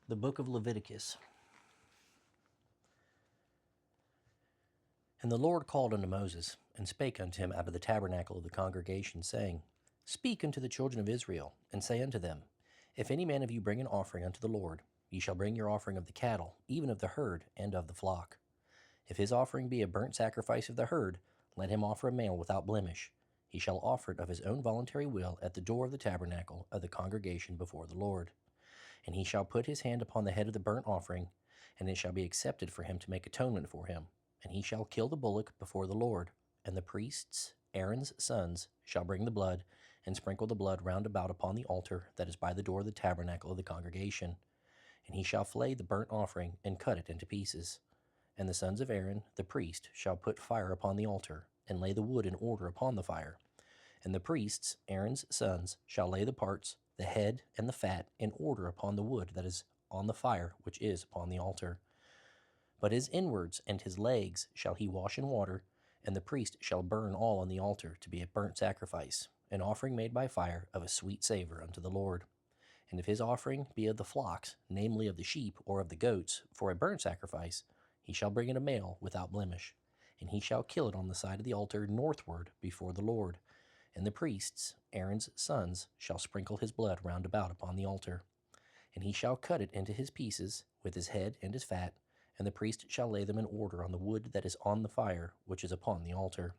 The book of Leviticus. And the Lord called unto Moses, and spake unto him out of the tabernacle of the congregation, saying, Speak unto the children of Israel, and say unto them, If any man of you bring an offering unto the Lord, ye shall bring your offering of the cattle, even of the herd, and of the flock. If his offering be a burnt sacrifice of the herd, let him offer a male without blemish. He shall offer it of his own voluntary will at the door of the tabernacle of the congregation before the Lord. And he shall put his hand upon the head of the burnt offering, and it shall be accepted for him to make atonement for him. And he shall kill the bullock before the Lord. And the priests, Aaron's sons, shall bring the blood, and sprinkle the blood round about upon the altar that is by the door of the tabernacle of the congregation. And he shall flay the burnt offering, and cut it into pieces. And the sons of Aaron, the priest, shall put fire upon the altar, and lay the wood in order upon the fire. And the priests, Aaron's sons, shall lay the parts, the head, and the fat, in order upon the wood that is on the fire which is upon the altar. But his inwards and his legs shall he wash in water, and the priest shall burn all on the altar to be a burnt sacrifice, an offering made by fire of a sweet savor unto the Lord. And if his offering be of the flocks, namely of the sheep or of the goats, for a burnt sacrifice, he shall bring it a male without blemish, and he shall kill it on the side of the altar northward before the Lord. And the priests, Aaron's sons, shall sprinkle his blood round about upon the altar. And he shall cut it into his pieces, with his head and his fat, and the priest shall lay them in order on the wood that is on the fire, which is upon the altar.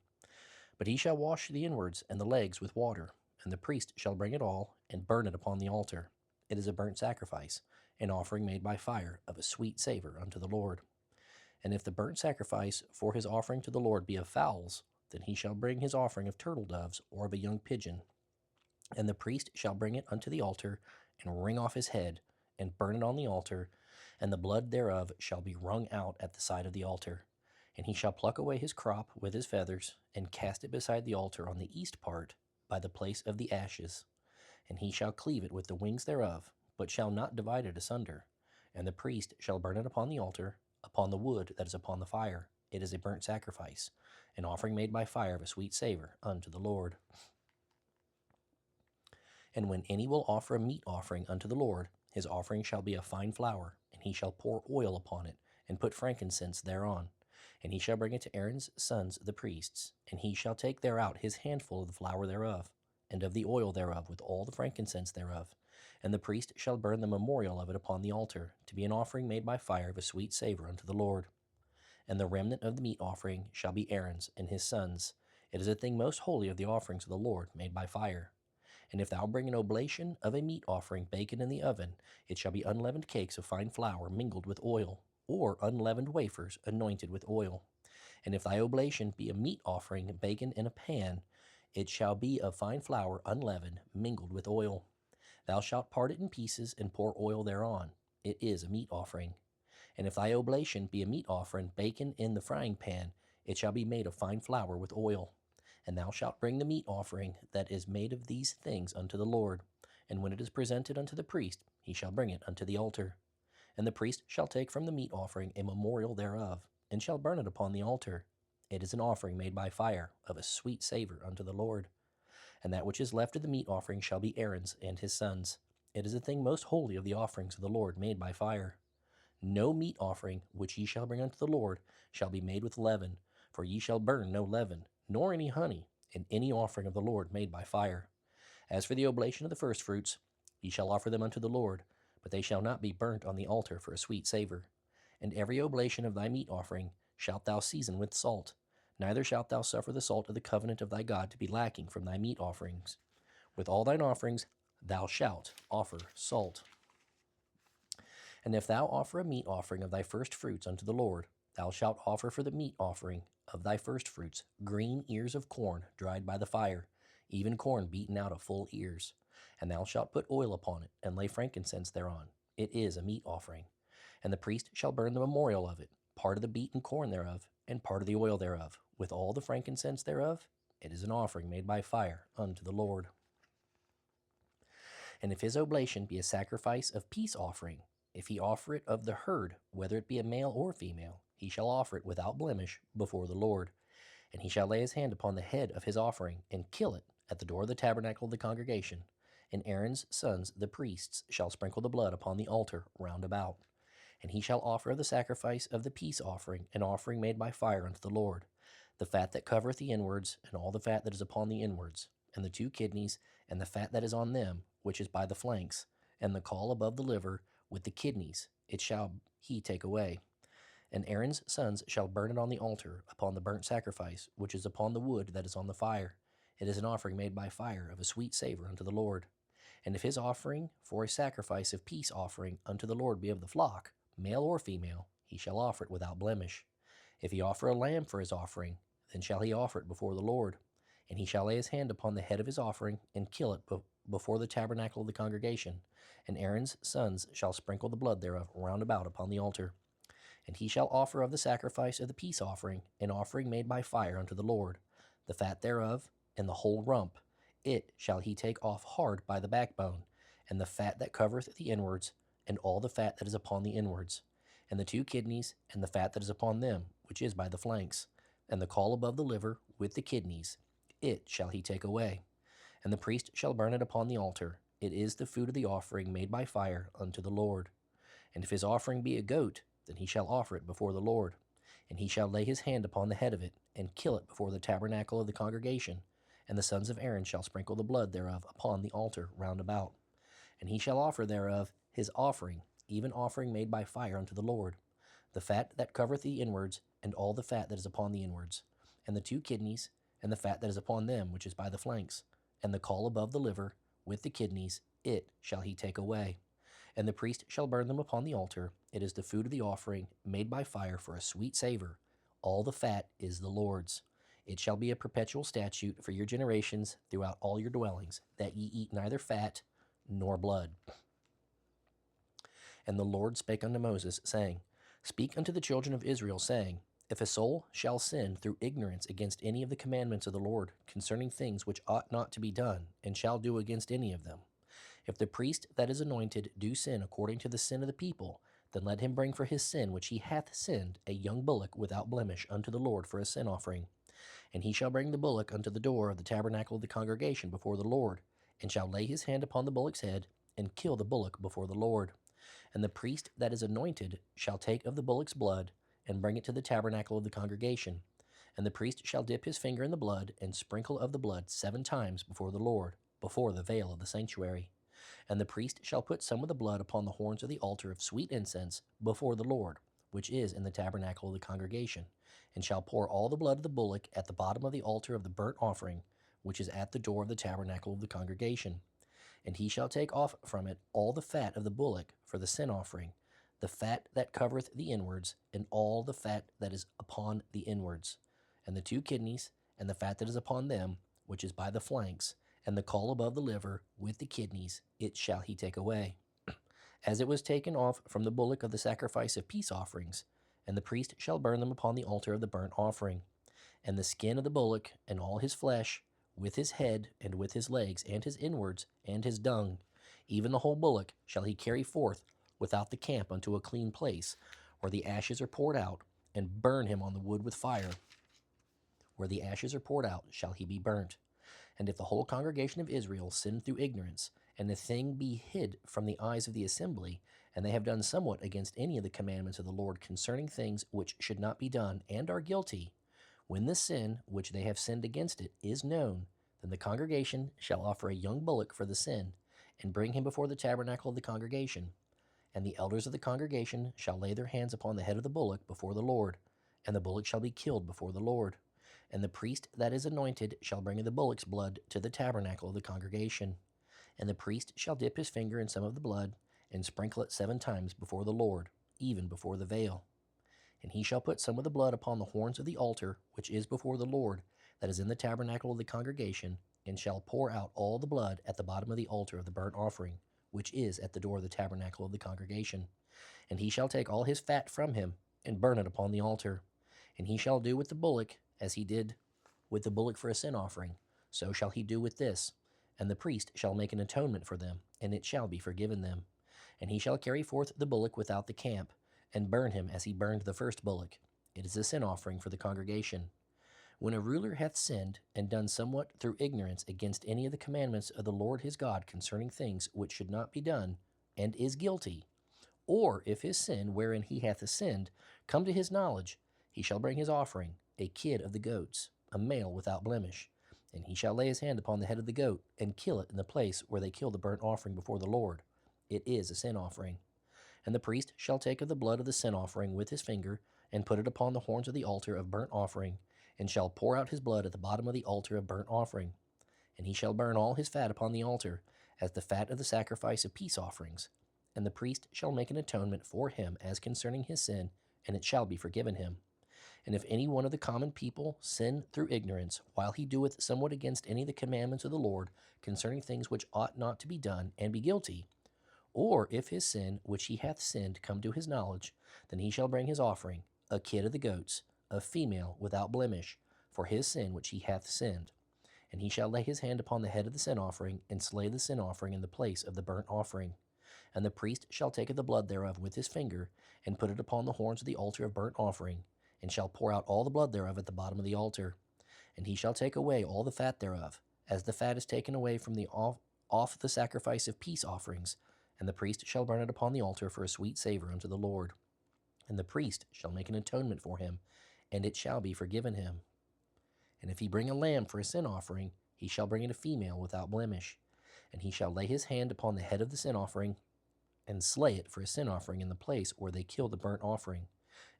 But he shall wash the inwards and the legs with water, and the priest shall bring it all, and burn it upon the altar. It is a burnt sacrifice, an offering made by fire of a sweet savor unto the Lord. And if the burnt sacrifice for his offering to the Lord be of fowls, then he shall bring his offering of turtle doves or of a young pigeon. And the priest shall bring it unto the altar, and wring off his head, and burn it on the altar, and the blood thereof shall be wrung out at the side of the altar. And he shall pluck away his crop with his feathers, and cast it beside the altar on the east part, by the place of the ashes. And he shall cleave it with the wings thereof, but shall not divide it asunder. And the priest shall burn it upon the altar, upon the wood that is upon the fire. It is a burnt sacrifice, an offering made by fire of a sweet savor unto the Lord. And when any will offer a meat offering unto the Lord, his offering shall be a fine flour, and he shall pour oil upon it, and put frankincense thereon. And he shall bring it to Aaron's sons the priests, and he shall take thereout his handful of the flour thereof, and of the oil thereof with all the frankincense thereof. And the priest shall burn the memorial of it upon the altar, to be an offering made by fire of a sweet savor unto the Lord. And the remnant of the meat offering shall be Aaron's and his sons. It is a thing most holy of the offerings of the Lord made by fire. And if thou bring an oblation of a meat offering baken in the oven, it shall be unleavened cakes of fine flour mingled with oil, or unleavened wafers anointed with oil. And if thy oblation be a meat offering baken in a pan, it shall be of fine flour unleavened, mingled with oil. Thou shalt part it in pieces, and pour oil thereon. It is a meat offering. And if thy oblation be a meat offering baken in the frying pan, it shall be made of fine flour with oil. And thou shalt bring the meat offering that is made of these things unto the Lord. And when it is presented unto the priest, he shall bring it unto the altar. And the priest shall take from the meat offering a memorial thereof, and shall burn it upon the altar. It is an offering made by fire, of a sweet savor unto the Lord. And that which is left of the meat offering shall be Aaron's and his sons. It is a thing most holy of the offerings of the Lord made by fire. No meat offering which ye shall bring unto the Lord shall be made with leaven, for ye shall burn no leaven, nor any honey, in any offering of the Lord made by fire. As for the oblation of the firstfruits, ye shall offer them unto the Lord, but they shall not be burnt on the altar for a sweet savor. And every oblation of thy meat offering shalt thou season with salt, neither shalt thou suffer the salt of the covenant of thy God to be lacking from thy meat offerings. With all thine offerings thou shalt offer salt. And if thou offer a meat offering of thy first fruits unto the Lord, thou shalt offer for the meat offering of thy first fruits green ears of corn dried by the fire, even corn beaten out of full ears. And thou shalt put oil upon it, and lay frankincense thereon. It is a meat offering. And the priest shall burn the memorial of it, part of the beaten corn thereof, and part of the oil thereof, with all the frankincense thereof. It is an offering made by fire unto the Lord. And if his oblation be a sacrifice of peace offering, if he offer it of the herd, whether it be a male or female, he shall offer it without blemish before the Lord. And he shall lay his hand upon the head of his offering, and kill it at the door of the tabernacle of the congregation. And Aaron's sons, the priests, shall sprinkle the blood upon the altar round about. And he shall offer the sacrifice of the peace offering, an offering made by fire unto the Lord, the fat that covereth the inwards, and all the fat that is upon the inwards, and the 2 kidneys, and the fat that is on them, which is by the flanks, and the caul above the liver, with the kidneys, it shall he take away. And Aaron's sons shall burn it on the altar, upon the burnt sacrifice, which is upon the wood that is on the fire. It is an offering made by fire, of a sweet savor unto the Lord. And if his offering for a sacrifice of peace offering unto the Lord be of the flock, male or female, he shall offer it without blemish. If he offer a lamb for his offering, then shall he offer it before the Lord. And he shall lay his hand upon the head of his offering, and kill it before the tabernacle of the congregation. And Aaron's sons shall sprinkle the blood thereof round about upon the altar. And he shall offer of the sacrifice of the peace offering, an offering made by fire unto the Lord, the fat thereof, and the whole rump. It shall he take off hard by the backbone, and the fat that covereth the inwards, and all the fat that is upon the inwards, and the 2 kidneys, and the fat that is upon them, which is by the flanks, and the caul above the liver, with the kidneys. It shall he take away. And the priest shall burn it upon the altar. It is the food of the offering made by fire unto the Lord. And if his offering be a goat, then he shall offer it before the Lord. And he shall lay his hand upon the head of it, and kill it before the tabernacle of the congregation. And the sons of Aaron shall sprinkle the blood thereof upon the altar round about. And he shall offer thereof his offering, even offering made by fire unto the Lord, the fat that covereth the inwards, and all the fat that is upon the inwards, and the 2 kidneys, and the fat that is upon them, which is by the flanks, and the caul above the liver, with the kidneys, it shall he take away. And the priest shall burn them upon the altar. It is the food of the offering, made by fire for a sweet savor. All the fat is the Lord's. It shall be a perpetual statute for your generations throughout all your dwellings, that ye eat neither fat nor blood. And the Lord spake unto Moses, saying, Speak unto the children of Israel, saying, If a soul shall sin through ignorance against any of the commandments of the Lord concerning things which ought not to be done, and shall do against any of them, if the priest that is anointed do sin according to the sin of the people, then let him bring for his sin which he hath sinned a young bullock without blemish unto the Lord for a sin offering. And he shall bring the bullock unto the door of the tabernacle of the congregation before the Lord, and shall lay his hand upon the bullock's head, and kill the bullock before the Lord. And the priest that is anointed shall take of the bullock's blood, and bring it to the tabernacle of the congregation. And the priest shall dip his finger in the blood, and sprinkle of the blood 7 times before the Lord, before the veil of the sanctuary. And the priest shall put some of the blood upon the horns of the altar of sweet incense before the Lord, which is in the tabernacle of the congregation, and shall pour all the blood of the bullock at the bottom of the altar of the burnt offering, which is at the door of the tabernacle of the congregation. And he shall take off from it all the fat of the bullock for the sin offering, the fat that covereth the inwards, and all the fat that is upon the inwards, and the 2 kidneys, and the fat that is upon them, which is by the flanks, and the caul above the liver, with the kidneys, it shall he take away, as it was taken off from the bullock of the sacrifice of peace offerings. And the priest shall burn them upon the altar of the burnt offering. And the skin of the bullock, and all his flesh, with his head, and with his legs, and his inwards, and his dung, even the whole bullock, shall he carry forth without the camp unto a clean place, where the ashes are poured out, and burn him on the wood with fire. Where the ashes are poured out shall he be burnt. And if the whole congregation of Israel sin through ignorance, and the thing be hid from the eyes of the assembly, and they have done somewhat against any of the commandments of the Lord concerning things which should not be done, and are guilty, when the sin which they have sinned against it is known, then the congregation shall offer a young bullock for the sin, and bring him before the tabernacle of the congregation. And the elders of the congregation shall lay their hands upon the head of the bullock before the Lord, and the bullock shall be killed before the Lord. And the priest that is anointed shall bring the bullock's blood to the tabernacle of the congregation. And the priest shall dip his finger in some of the blood, and sprinkle it 7 times before the Lord, even before the veil. And he shall put some of the blood upon the horns of the altar, which is before the Lord, that is in the tabernacle of the congregation, and shall pour out all the blood at the bottom of the altar of the burnt offering, which is at the door of the tabernacle of the congregation. And he shall take all his fat from him, and burn it upon the altar. And he shall do with the bullock as he did with the bullock for a sin offering, so shall he do with this. And the priest shall make an atonement for them, and it shall be forgiven them. And he shall carry forth the bullock without the camp, and burn him as he burned the first bullock. It is a sin offering for the congregation. When a ruler hath sinned, and done somewhat through ignorance against any of the commandments of the Lord his God concerning things which should not be done, and is guilty, or if his sin wherein he hath sinned come to his knowledge, he shall bring his offering, a kid of the goats, a male without blemish. And he shall lay his hand upon the head of the goat, and kill it in the place where they kill the burnt offering before the Lord. It is a sin offering. And the priest shall take of the blood of the sin offering with his finger, and put it upon the horns of the altar of burnt offering, and shall pour out his blood at the bottom of the altar of burnt offering. And he shall burn all his fat upon the altar, as the fat of the sacrifice of peace offerings. And the priest shall make an atonement for him as concerning his sin, and it shall be forgiven him. And if any one of the common people sin through ignorance, while he doeth somewhat against any of the commandments of the Lord concerning things which ought not to be done, and be guilty, or if his sin which he hath sinned come to his knowledge, then he shall bring his offering, a kid of the goats, a female without blemish, for his sin which he hath sinned. And he shall lay his hand upon the head of the sin offering, and slay the sin offering in the place of the burnt offering. And the priest shall take of the blood thereof with his finger, and put it upon the horns of the altar of burnt offering, and shall pour out all the blood thereof at the bottom of the altar. And he shall take away all the fat thereof, as the fat is taken away from the off the sacrifice of peace offerings, and the priest shall burn it upon the altar for a sweet savor unto the Lord. And the priest shall make an atonement for him, and it shall be forgiven him. And if he bring a lamb for a sin offering, he shall bring it a female without blemish. And he shall lay his hand upon the head of the sin offering, and slay it for a sin offering in the place where they kill the burnt offering.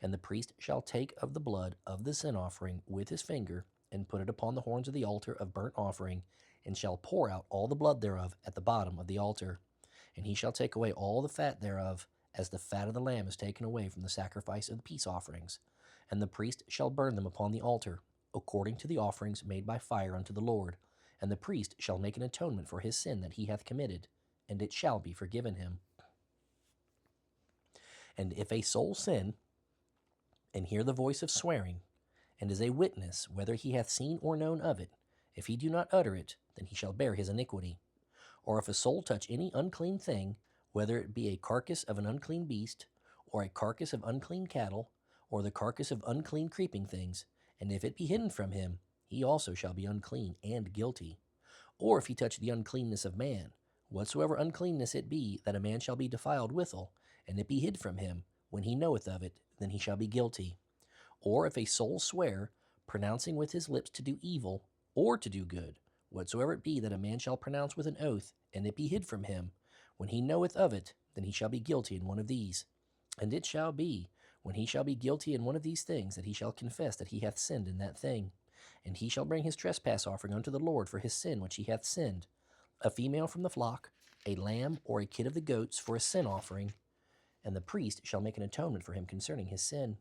And the priest shall take of the blood of the sin offering with his finger, and put it upon the horns of the altar of burnt offering, and shall pour out all the blood thereof at the bottom of the altar. And he shall take away all the fat thereof, as the fat of the lamb is taken away from the sacrifice of the peace offerings. And the priest shall burn them upon the altar, according to the offerings made by fire unto the Lord. And the priest shall make an atonement for his sin that he hath committed, and it shall be forgiven him. And if a soul sin, and hear the voice of swearing, and is a witness whether he hath seen or known of it, if he do not utter it, then he shall bear his iniquity. Or if a soul touch any unclean thing, whether it be a carcass of an unclean beast, or a carcass of unclean cattle, or the carcass of unclean creeping things, and if it be hidden from him, he also shall be unclean and guilty. Or if he touch the uncleanness of man, whatsoever uncleanness it be that a man shall be defiled withal, and it be hid from him, when he knoweth of it, then he shall be guilty. Or if a soul swear, pronouncing with his lips to do evil, or to do good, whatsoever it be that a man shall pronounce with an oath, and it be hid from him, when he knoweth of it, then he shall be guilty in one of these. And it shall be, when he shall be guilty in one of these things, that he shall confess that he hath sinned in that thing. And he shall bring his trespass offering unto the Lord for his sin which he hath sinned, a female from the flock, a lamb or a kid of the goats for a sin offering, and the priest shall make an atonement for him concerning his sin.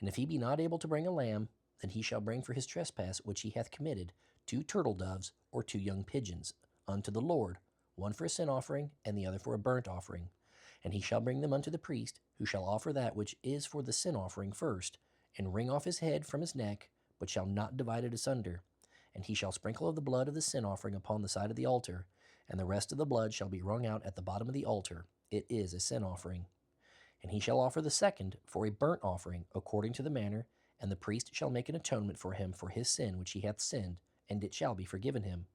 And if he be not able to bring a lamb, then he shall bring for his trespass which he hath committed 2 turtle doves or 2 young pigeons unto the Lord, one for a sin offering, and the other for a burnt offering. And he shall bring them unto the priest, who shall offer that which is for the sin offering first, and wring off his head from his neck, but shall not divide it asunder. And he shall sprinkle of the blood of the sin offering upon the side of the altar, and the rest of the blood shall be wrung out at the bottom of the altar. It is a sin offering. And he shall offer the second for a burnt offering, according to the manner, and the priest shall make an atonement for him for his sin which he hath sinned, and it shall be forgiven him.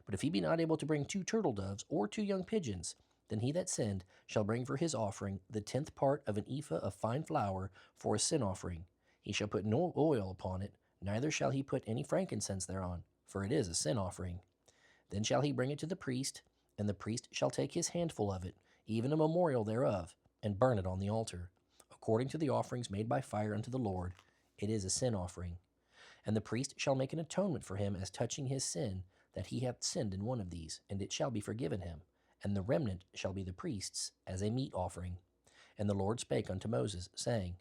But if he be not able to bring 2 turtle doves or 2 young pigeons, then he that sinned shall bring for his offering the 10th part of an ephah of fine flour for a sin offering. He shall put no oil upon it, neither shall he put any frankincense thereon, for it is a sin offering. Then shall he bring it to the priest, and the priest shall take his handful of it, even a memorial thereof, and burn it on the altar, according to the offerings made by fire unto the Lord. It is a sin offering. And the priest shall make an atonement for him as touching his sin, that he hath sinned in one of these, and it shall be forgiven him. And the remnant shall be the priest's, as a meat offering. And the Lord spake unto Moses, saying,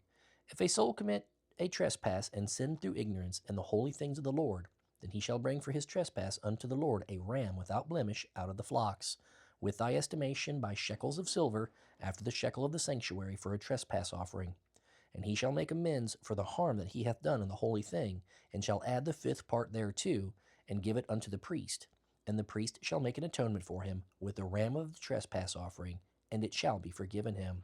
If a soul commit a trespass and sin through ignorance in the holy things of the Lord, then he shall bring for his trespass unto the Lord a ram without blemish out of the flocks, with thy estimation by shekels of silver, after the shekel of the sanctuary, for a trespass offering. And he shall make amends for the harm that he hath done in the holy thing, and shall add the 5th part thereto, and give it unto the priest. And the priest shall make an atonement for him with the ram of the trespass offering, and it shall be forgiven him.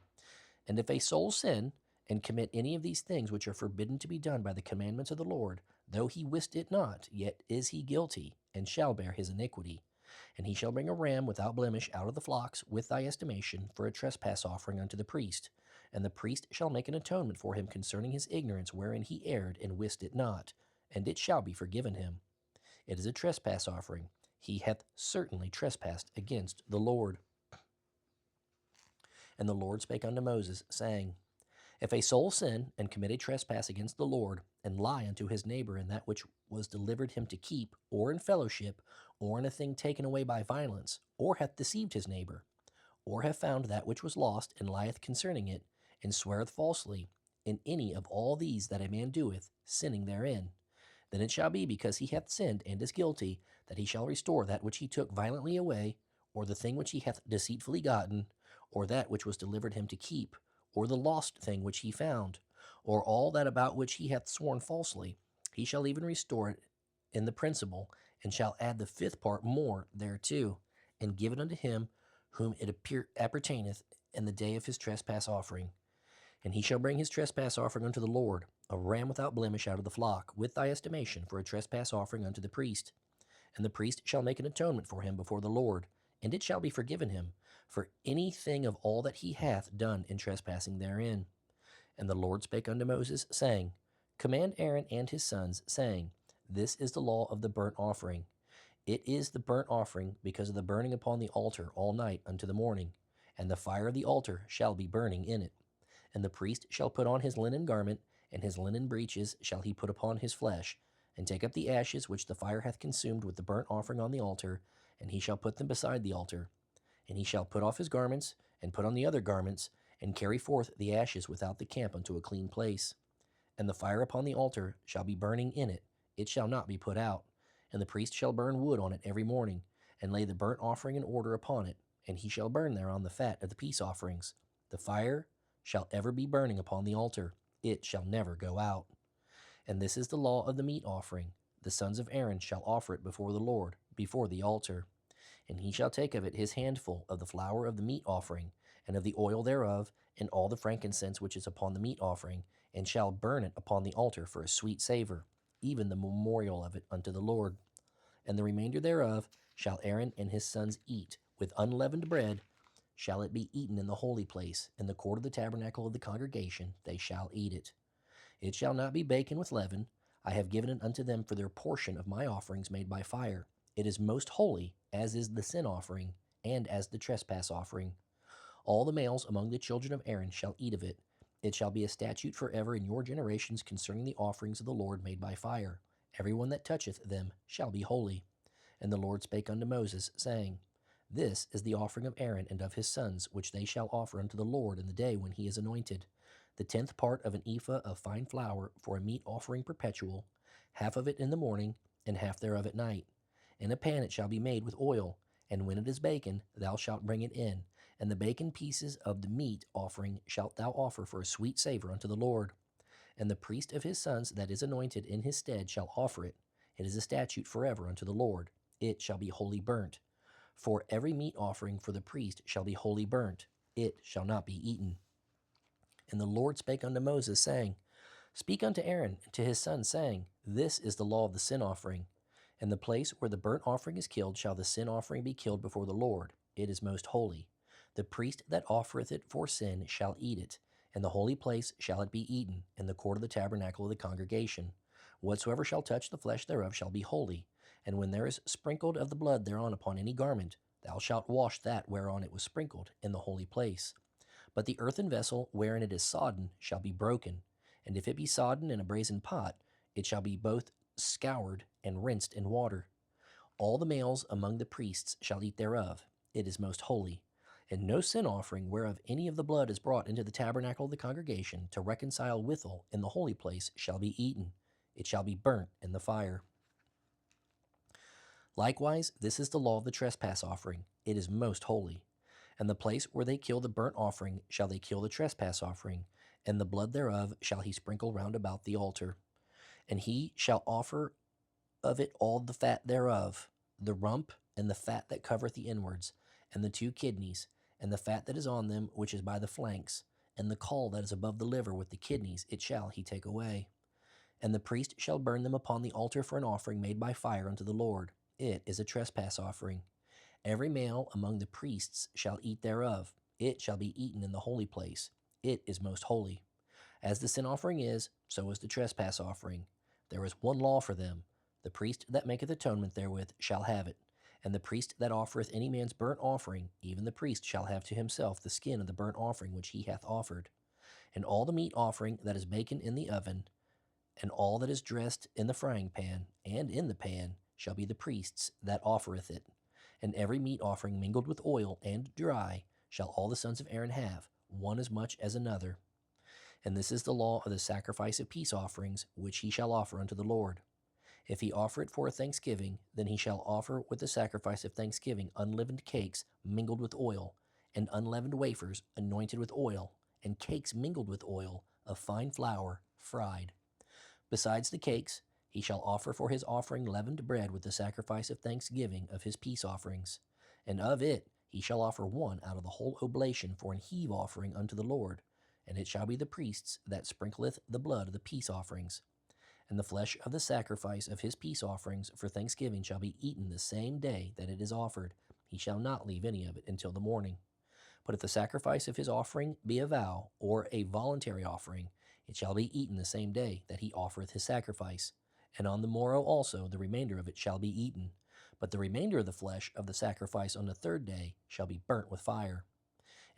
And if a soul sin, and commit any of these things which are forbidden to be done by the commandments of the Lord, Though he wist it not, yet is he guilty, and shall bear his iniquity. And he shall bring a ram without blemish out of the flocks with thy estimation for a trespass offering unto the priest. And the priest shall make an atonement for him concerning his ignorance wherein he erred and wist it not, and it shall be forgiven him. It is a trespass offering. He hath certainly trespassed against the Lord. And the Lord spake unto Moses, saying, If a soul sin and commit a trespass against the Lord, and lie unto his neighbor in that which was delivered him to keep, or in fellowship, or in a thing taken away by violence, or hath deceived his neighbor, or have found that which was lost, and lieth concerning it, and sweareth falsely, in any of all these that a man doeth, sinning therein, then it shall be, because he hath sinned and is guilty, that he shall restore that which he took violently away, or the thing which he hath deceitfully gotten, or that which was delivered him to keep, or the lost thing which he found, or all that about which he hath sworn falsely. He shall even restore it in the principal, and shall add the fifth part more thereto, and give it unto him whom it appertaineth in the day of his trespass offering. And he shall bring his trespass offering unto the Lord, a ram without blemish out of the flock, with thy estimation for a trespass offering unto the priest. And the priest shall make an atonement for him before the Lord, and it shall be forgiven him for anything of all that he hath done in trespassing therein. And the Lord spake unto Moses, saying, Command Aaron and his sons, saying, This is the law of the burnt offering. It is the burnt offering because of the burning upon the altar all night unto the morning, and the fire of the altar shall be burning in it. And the priest shall put on his linen garment, and his linen breeches shall he put upon his flesh, and take up the ashes which the fire hath consumed with the burnt offering on the altar, and he shall put them beside the altar. And he shall put off his garments, and put on the other garments, and carry forth the ashes without the camp unto a clean place. And the fire upon the altar shall be burning in it, it shall not be put out. And the priest shall burn wood on it every morning, and lay the burnt offering in order upon it, and he shall burn thereon the fat of the peace offerings. The fire shall ever be burning upon the altar, it shall never go out. And this is the law of the meat offering. The sons of Aaron shall offer it before the Lord, before the altar. And he shall take of it his handful of the flour of the meat offering, and of the oil thereof, and all the frankincense which is upon the meat offering, and shall burn it upon the altar for a sweet savor, even the memorial of it unto the Lord. And the remainder thereof shall Aaron and his sons eat, with unleavened bread shall it be eaten in the holy place, in the court of the tabernacle of the congregation they shall eat it. It shall not be baken with leaven. I have given it unto them for their portion of my offerings made by fire. It is most holy, as is the sin offering, and as the trespass offering. All the males among the children of Aaron shall eat of it. It shall be a statute forever in your generations concerning the offerings of the Lord made by fire. Every one that toucheth them shall be holy. And the Lord spake unto Moses, saying, This is the offering of Aaron and of his sons, which they shall offer unto the Lord in the day when he is anointed. The 10th part of an ephah of fine flour for a meat offering perpetual, half of it in the morning, and half thereof at night. In a pan it shall be made with oil, and when it is baken, thou shalt bring it in, and the baken pieces of the meat offering shalt thou offer for a sweet savor unto the Lord. And the priest of his sons that is anointed in his stead shall offer it. It is a statute forever unto the Lord. It shall be wholly burnt. For every meat offering for the priest shall be wholly burnt. It shall not be eaten. And the Lord spake unto Moses, saying, Speak unto Aaron and to his sons, saying, This is the law of the sin offering. In the place where the burnt offering is killed shall the sin offering be killed before the Lord. It is most holy. The priest that offereth it for sin shall eat it. In the holy place shall it be eaten, in the court of the tabernacle of the congregation. Whatsoever shall touch the flesh thereof shall be holy. And when there is sprinkled of the blood thereon upon any garment, thou shalt wash that whereon it was sprinkled in the holy place. But the earthen vessel wherein it is sodden shall be broken. And if it be sodden in a brazen pot, it shall be both scoured and rinsed in water. All the males among the priests shall eat thereof. It is most holy. And no sin offering whereof any of the blood is brought into the tabernacle of the congregation to reconcile withal in the holy place shall be eaten. It shall be burnt in the fire. Likewise, this is the law of the trespass offering. It is most holy. And the place where they kill the burnt offering shall they kill the trespass offering, and the blood thereof shall he sprinkle round about the altar. And he shall offer of it all the fat thereof, the rump, and the fat that covereth the inwards, and the 2 kidneys, and the fat that is on them, which is by the flanks, and the caul that is above the liver with the kidneys, it shall he take away. And the priest shall burn them upon the altar for an offering made by fire unto the Lord. It is a trespass offering. Every male among the priests shall eat thereof. It shall be eaten in the holy place. It is most holy. As the sin offering is, so is the trespass offering. There is one law for them. The priest that maketh atonement therewith shall have it. And the priest that offereth any man's burnt offering, even the priest shall have to himself the skin of the burnt offering which he hath offered. And all the meat offering that is baken in the oven, and all that is dressed in the frying pan, and in the pan, shall be the priest's that offereth it. And every meat offering mingled with oil and dry shall all the sons of Aaron have, one as much as another. And this is the law of the sacrifice of peace offerings, which he shall offer unto the Lord. If he offer it for a thanksgiving, then he shall offer with the sacrifice of thanksgiving unleavened cakes mingled with oil, and unleavened wafers anointed with oil, and cakes mingled with oil of fine flour fried. Besides the cakes, he shall offer for his offering leavened bread with the sacrifice of thanksgiving of his peace offerings. And of it he shall offer one out of the whole oblation for an heave offering unto the Lord. And it shall be the priest's that sprinkleth the blood of the peace offerings. And the flesh of the sacrifice of his peace offerings for thanksgiving shall be eaten the same day that it is offered. He shall not leave any of it until the morning. But if the sacrifice of his offering be a vow, or a voluntary offering, it shall be eaten the same day that he offereth his sacrifice. And on the morrow also the remainder of it shall be eaten. But the remainder of the flesh of the sacrifice on the third day shall be burnt with fire.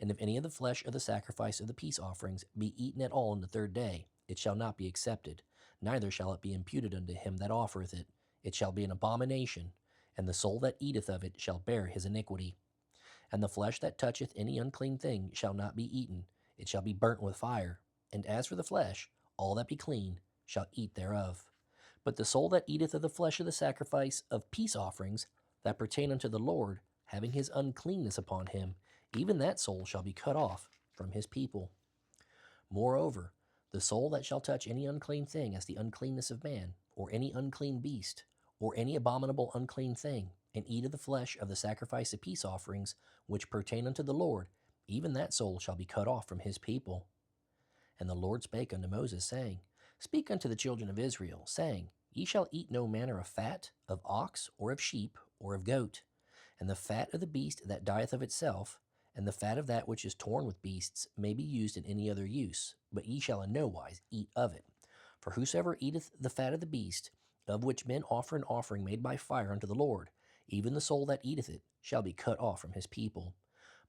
And if any of the flesh of the sacrifice of the peace offerings be eaten at all on the third day, it shall not be accepted, neither shall it be imputed unto him that offereth it. It shall be an abomination, and the soul that eateth of it shall bear his iniquity. And the flesh that toucheth any unclean thing shall not be eaten, it shall be burnt with fire. And as for the flesh, all that be clean shall eat thereof. But the soul that eateth of the flesh of the sacrifice of peace offerings that pertain unto the Lord, having his uncleanness upon him, even that soul shall be cut off from his people. Moreover, the soul that shall touch any unclean thing as the uncleanness of man, or any unclean beast, or any abominable unclean thing, and eat of the flesh of the sacrifice of peace offerings which pertain unto the Lord, even that soul shall be cut off from his people. And the Lord spake unto Moses, saying, Speak unto the children of Israel, saying, Ye shall eat no manner of fat, of ox, or of sheep, or of goat, and the fat of the beast that dieth of itself, and the fat of that which is torn with beasts may be used in any other use, but ye shall in no wise eat of it. For whosoever eateth the fat of the beast, of which men offer an offering made by fire unto the Lord, even the soul that eateth it shall be cut off from his people.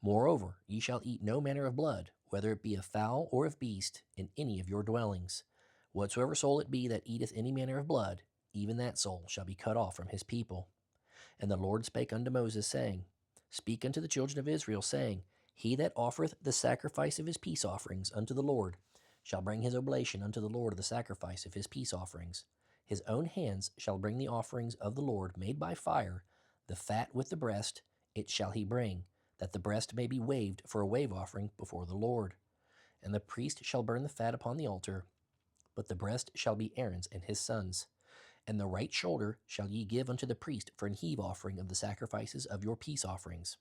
Moreover, ye shall eat no manner of blood, whether it be of fowl or of beast, in any of your dwellings. Whatsoever soul it be that eateth any manner of blood, even that soul shall be cut off from his people. And the Lord spake unto Moses, saying, Speak unto the children of Israel, saying, He that offereth the sacrifice of his peace offerings unto the Lord shall bring his oblation unto the Lord of the sacrifice of his peace offerings. His own hands shall bring the offerings of the Lord made by fire, the fat with the breast, it shall he bring, that the breast may be waved for a wave offering before the Lord. And the priest shall burn the fat upon the altar, but the breast shall be Aaron's and his sons'. And the right shoulder shall ye give unto the priest for an heave offering of the sacrifices of your peace offerings.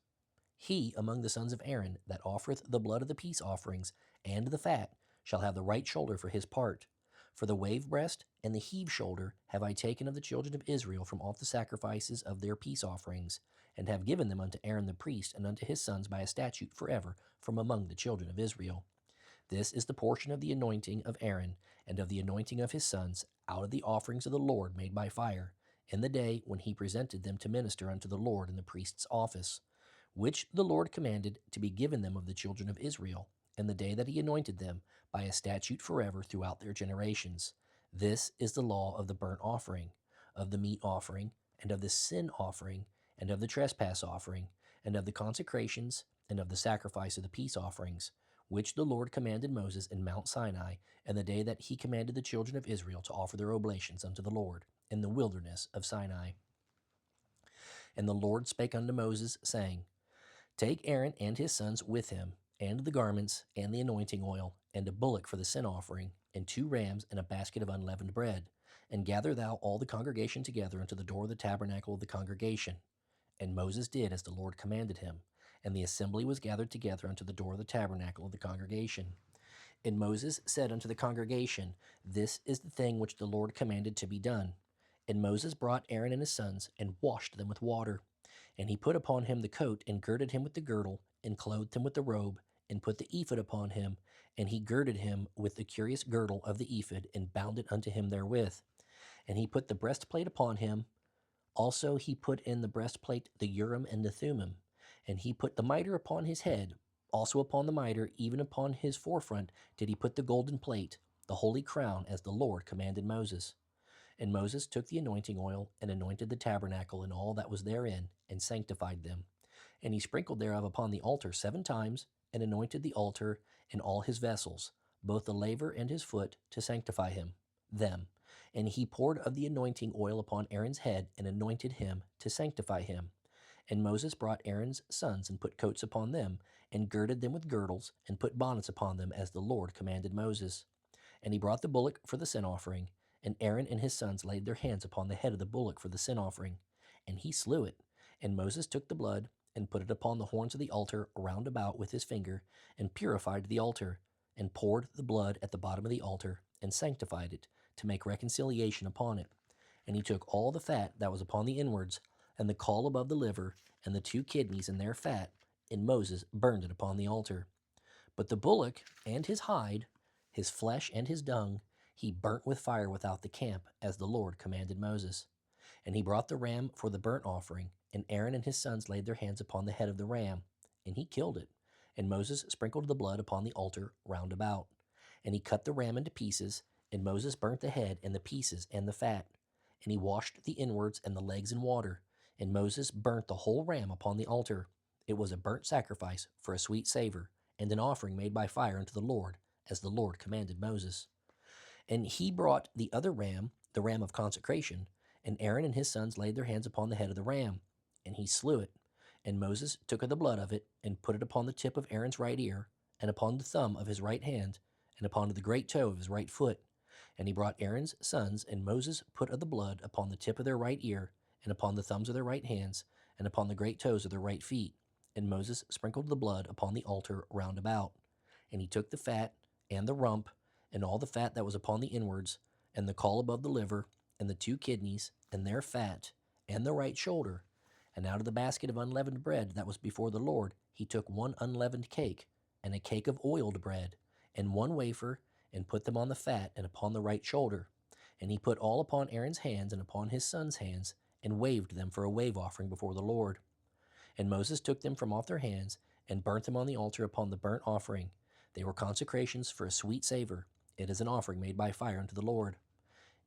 He among the sons of Aaron that offereth the blood of the peace offerings and the fat shall have the right shoulder for his part. For the wave breast and the heave shoulder have I taken of the children of Israel from off the sacrifices of their peace offerings, and have given them unto Aaron the priest and unto his sons by a statute forever from among the children of Israel. This is the portion of the anointing of Aaron and of the anointing of his sons out of the offerings of the Lord made by fire, in the day when he presented them to minister unto the Lord in the priest's office, which the Lord commanded to be given them of the children of Israel, in the day that he anointed them by a statute forever throughout their generations. This is the law of the burnt offering, of the meat offering, and of the sin offering, and of the trespass offering, and of the consecrations, and of the sacrifice of the peace offerings, which the Lord commanded Moses in Mount Sinai, in the day that he commanded the children of Israel to offer their oblations unto the Lord, in the wilderness of Sinai. And the Lord spake unto Moses, saying, Take Aaron and his sons with him, and the garments, and the anointing oil, and a bullock for the sin offering, and 2 rams, and a basket of unleavened bread, and gather thou all the congregation together unto the door of the tabernacle of the congregation. And Moses did as the Lord commanded him, and the assembly was gathered together unto the door of the tabernacle of the congregation. And Moses said unto the congregation, This is the thing which the Lord commanded to be done. And Moses brought Aaron and his sons, and washed them with water. And he put upon him the coat, and girded him with the girdle, and clothed him with the robe, and put the ephod upon him. And he girded him with the curious girdle of the ephod, and bound it unto him therewith. And he put the breastplate upon him. Also he put in the breastplate the Urim and the Thummim. And he put the mitre upon his head. Also upon the mitre, even upon his forefront, did he put the golden plate, the holy crown, as the Lord commanded Moses. And Moses took the anointing oil, and anointed the tabernacle and all that was therein, and sanctified them. And he sprinkled thereof upon the altar 7 times, and anointed the altar and all his vessels, both the laver and his foot, to sanctify them. And he poured of the anointing oil upon Aaron's head, and anointed him to sanctify him. And Moses brought Aaron's sons, and put coats upon them, and girded them with girdles, and put bonnets upon them, as the Lord commanded Moses. And he brought the bullock for the sin offering, and Aaron and his sons laid their hands upon the head of the bullock for the sin offering, and he slew it. And Moses took the blood, and put it upon the horns of the altar round about with his finger, and purified the altar, and poured the blood at the bottom of the altar, and sanctified it, to make reconciliation upon it. And he took all the fat that was upon the inwards, and the caul above the liver, and the 2 kidneys and their fat, and Moses burned it upon the altar. But the bullock and his hide, his flesh and his dung, he burnt with fire without the camp, as the Lord commanded Moses. And he brought the ram for the burnt offering, and Aaron and his sons laid their hands upon the head of the ram, and he killed it. And Moses sprinkled the blood upon the altar round about. And he cut the ram into pieces, and Moses burnt the head and the pieces and the fat. And he washed the inwards and the legs in water, and Moses burnt the whole ram upon the altar. It was a burnt sacrifice for a sweet savor, and an offering made by fire unto the Lord, as the Lord commanded Moses. And he brought the other ram, the ram of consecration, and Aaron and his sons laid their hands upon the head of the ram, and he slew it. And Moses took of the blood of it, and put it upon the tip of Aaron's right ear, and upon the thumb of his right hand, and upon the great toe of his right foot. And he brought Aaron's sons, and Moses put of the blood upon the tip of their right ear, and upon the thumbs of their right hands, and upon the great toes of their right feet. And Moses sprinkled the blood upon the altar round about. And he took the fat, and the rump, and all the fat that was upon the inwards, and the caul above the liver, and the 2 kidneys, and their fat, and the right shoulder. And out of the basket of unleavened bread that was before the Lord, he took 1 unleavened cake, and a cake of oiled bread, and 1 wafer, and put them on the fat and upon the right shoulder. And he put all upon Aaron's hands and upon his sons' hands, and waved them for a wave offering before the Lord. And Moses took them from off their hands, and burnt them on the altar upon the burnt offering. They were consecrations for a sweet savor. It is an offering made by fire unto the Lord.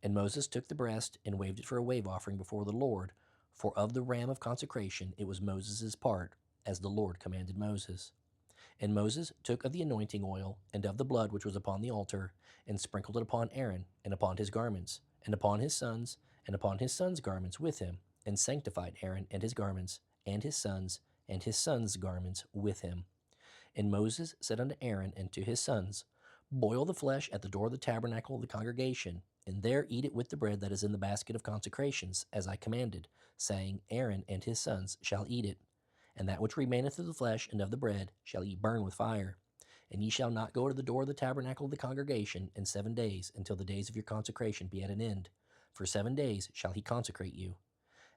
And Moses took the breast, and waved it for a wave offering before the Lord. For of the ram of consecration it was Moses' part, as the Lord commanded Moses. And Moses took of the anointing oil, and of the blood which was upon the altar, and sprinkled it upon Aaron, and upon his garments, and upon his sons, and upon his sons' garments with him, and sanctified Aaron and his garments, and his sons' garments with him. And Moses said unto Aaron and to his sons, Boil the flesh at the door of the tabernacle of the congregation, and there eat it with the bread that is in the basket of consecrations, as I commanded, saying, Aaron and his sons shall eat it. And that which remaineth of the flesh and of the bread shall ye burn with fire. And ye shall not go to the door of the tabernacle of the congregation in 7 days, until the days of your consecration be at an end. For 7 days shall he consecrate you.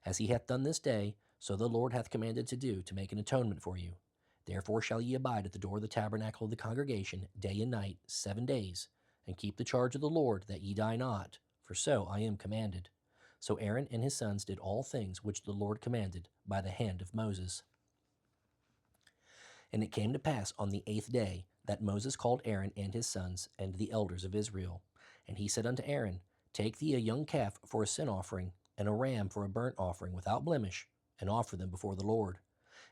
As he hath done this day, so the Lord hath commanded to do, to make an atonement for you. Therefore shall ye abide at the door of the tabernacle of the congregation day and night 7 days, and keep the charge of the Lord, that ye die not, for so I am commanded. So Aaron and his sons did all things which the Lord commanded by the hand of Moses. And it came to pass on the 8th day that Moses called Aaron and his sons and the elders of Israel. And he said unto Aaron, Take thee a young calf for a sin offering, and a ram for a burnt offering without blemish, and offer them before the Lord.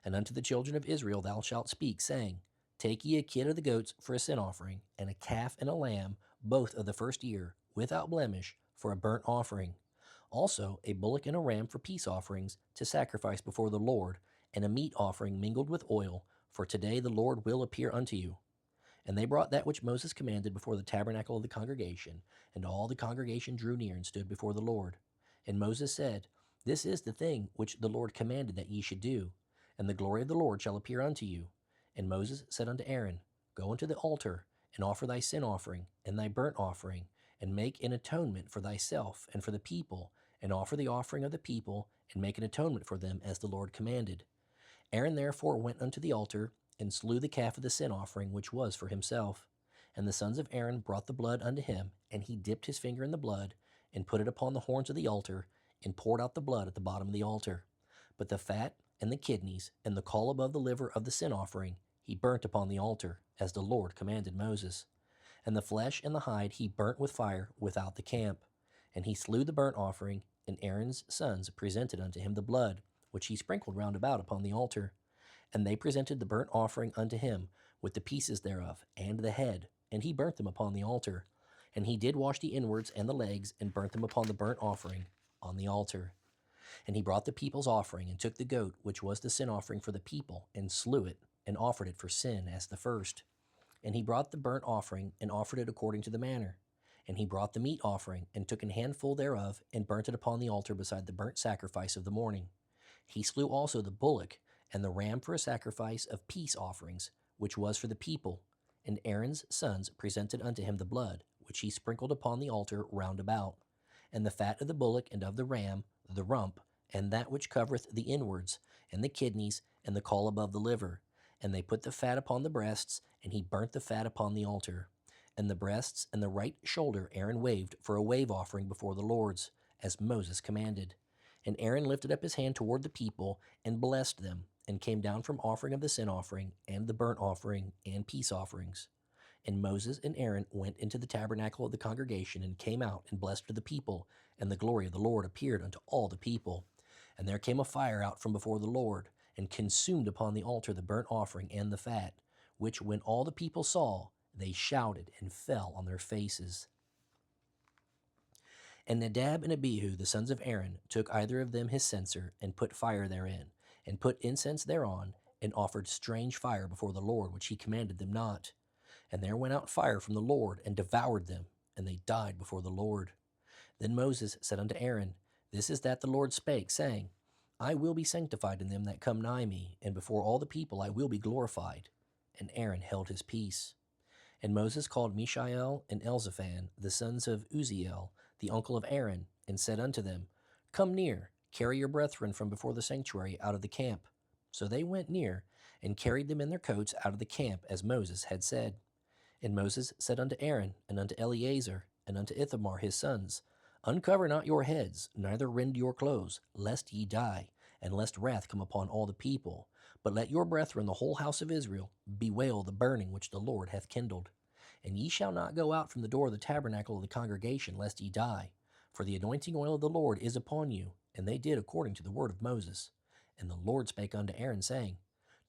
And unto the children of Israel thou shalt speak, saying, Take ye a kid of the goats for a sin offering, and a calf and a lamb, both of the first year, without blemish, for a burnt offering. Also a bullock and a ram for peace offerings, to sacrifice before the Lord, and a meat offering mingled with oil, for today the Lord will appear unto you. And they brought that which Moses commanded before the tabernacle of the congregation, and all the congregation drew near and stood before the Lord. And Moses said, This is the thing which the Lord commanded that ye should do, and the glory of the Lord shall appear unto you. And Moses said unto Aaron, Go unto the altar, and offer thy sin offering and thy burnt offering, and make an atonement for thyself and for the people, and offer the offering of the people, and make an atonement for them as the Lord commanded. Aaron therefore went unto the altar, and slew the calf of the sin offering which was for himself. And the sons of Aaron brought the blood unto him, and he dipped his finger in the blood, and put it upon the horns of the altar, and poured out the blood at the bottom of the altar. But the fat, and the kidneys, and the caul above the liver of the sin offering, he burnt upon the altar, as the Lord commanded Moses. And the flesh and the hide he burnt with fire without the camp. And he slew the burnt offering, and Aaron's sons presented unto him the blood, which he sprinkled round about upon the altar. And they presented the burnt offering unto him, with the pieces thereof, and the head, and he burnt them upon the altar. And he did wash the inwards and the legs, and burnt them upon the burnt offering on the altar. And he brought the people's offering, and took the goat, which was the sin offering for the people, and slew it, and offered it for sin as the first. And he brought the burnt offering, and offered it according to the manner. And he brought the meat offering, and took an handful thereof, and burnt it upon the altar beside the burnt sacrifice of the morning. He slew also the bullock, and the ram for a sacrifice of peace offerings, which was for the people. And Aaron's sons presented unto him the blood, which he sprinkled upon the altar round about. And the fat of the bullock and of the ram, the rump, and that which covereth the inwards, and the kidneys, and the caul above the liver. And they put the fat upon the breasts, and he burnt the fat upon the altar. And the breasts and the right shoulder Aaron waved for a wave offering before the Lord's, as Moses commanded. And Aaron lifted up his hand toward the people, and blessed them, and came down from offering of the sin offering, and the burnt offering, and peace offerings. And Moses and Aaron went into the tabernacle of the congregation, and came out, and blessed the people, and the glory of the Lord appeared unto all the people. And there came a fire out from before the Lord, and consumed upon the altar the burnt offering and the fat, which when all the people saw, they shouted and fell on their faces. And Nadab and Abihu, the sons of Aaron, took either of them his censer, and put fire therein, and put incense thereon, and offered strange fire before the Lord, which he commanded them not. And there went out fire from the Lord, and devoured them, and they died before the Lord. Then Moses said unto Aaron, This is that the Lord spake, saying, I will be sanctified in them that come nigh me, and before all the people I will be glorified. And Aaron held his peace. And Moses called Mishael and Elzaphan, the sons of Uzziel, the uncle of Aaron, and said unto them, Come near, carry your brethren from before the sanctuary out of the camp. So they went near, and carried them in their coats out of the camp, as Moses had said. And Moses said unto Aaron, and unto Eleazar, and unto Ithamar his sons, Uncover not your heads, neither rend your clothes, lest ye die, and lest wrath come upon all the people. But let your brethren, the whole house of Israel, bewail the burning which the Lord hath kindled. And ye shall not go out from the door of the tabernacle of the congregation, lest ye die. For the anointing oil of the Lord is upon you. And they did according to the word of Moses. And the Lord spake unto Aaron, saying,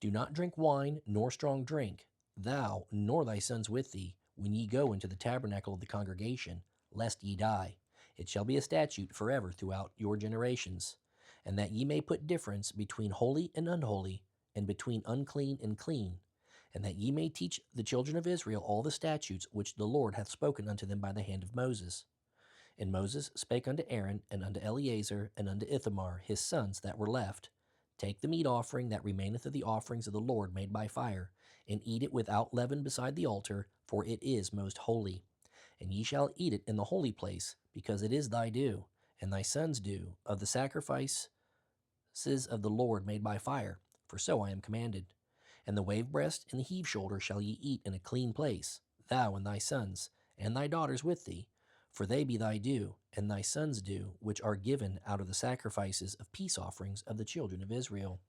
Do not drink wine, nor strong drink, thou, nor thy sons with thee, when ye go into the tabernacle of the congregation, lest ye die. It shall be a statute forever throughout your generations. And that ye may put difference between holy and unholy, and between unclean and clean, and that ye may teach the children of Israel all the statutes which the Lord hath spoken unto them by the hand of Moses. And Moses spake unto Aaron, and unto Eleazar, and unto Ithamar, his sons that were left, Take the meat offering that remaineth of the offerings of the Lord made by fire, and eat it without leaven beside the altar, for it is most holy. And ye shall eat it in the holy place, because it is thy due, and thy sons' due, of the sacrifices of the Lord made by fire, for so I am commanded. And the wave breast and the heave shoulder shall ye eat in a clean place, thou and thy sons, and thy daughters with thee, for they be thy due, and thy sons' due, which are given out of the sacrifices of peace offerings of the children of Israel.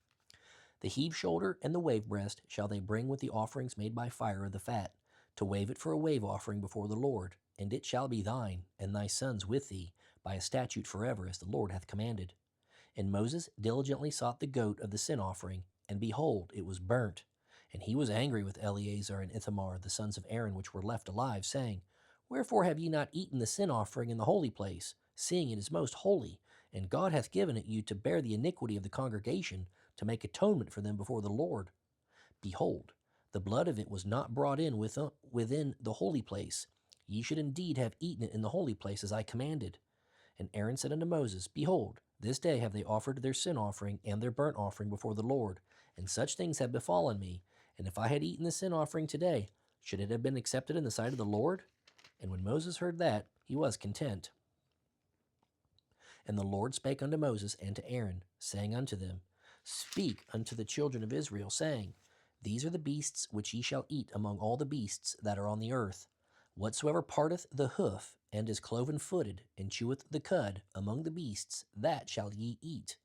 The heave shoulder and the wave breast shall they bring with the offerings made by fire of the fat, to wave it for a wave offering before the Lord, and it shall be thine, and thy sons with thee, by a statute forever, as the Lord hath commanded. And Moses diligently sought the goat of the sin offering, and behold, it was burnt. And he was angry with Eleazar and Ithamar, the sons of Aaron, which were left alive, saying, Wherefore have ye not eaten the sin offering in the holy place, seeing it is most holy? And God hath given it you to bear the iniquity of the congregation, to make atonement for them before the Lord. Behold, the blood of it was not brought in within the holy place. Ye should indeed have eaten it in the holy place, as I commanded. And Aaron said unto Moses, Behold, this day have they offered their sin offering and their burnt offering before the Lord, and such things have befallen me. And if I had eaten the sin offering today, Should it have been accepted in the sight of the Lord? And when Moses heard that, he was content. And the Lord spake unto Moses and to Aaron, saying unto them, Speak unto the children of Israel, saying, These are the beasts which ye shall eat among all the beasts that are on the earth. Whatsoever parteth the hoof, and is cloven-footed, and cheweth the cud among the beasts, that shall ye eat.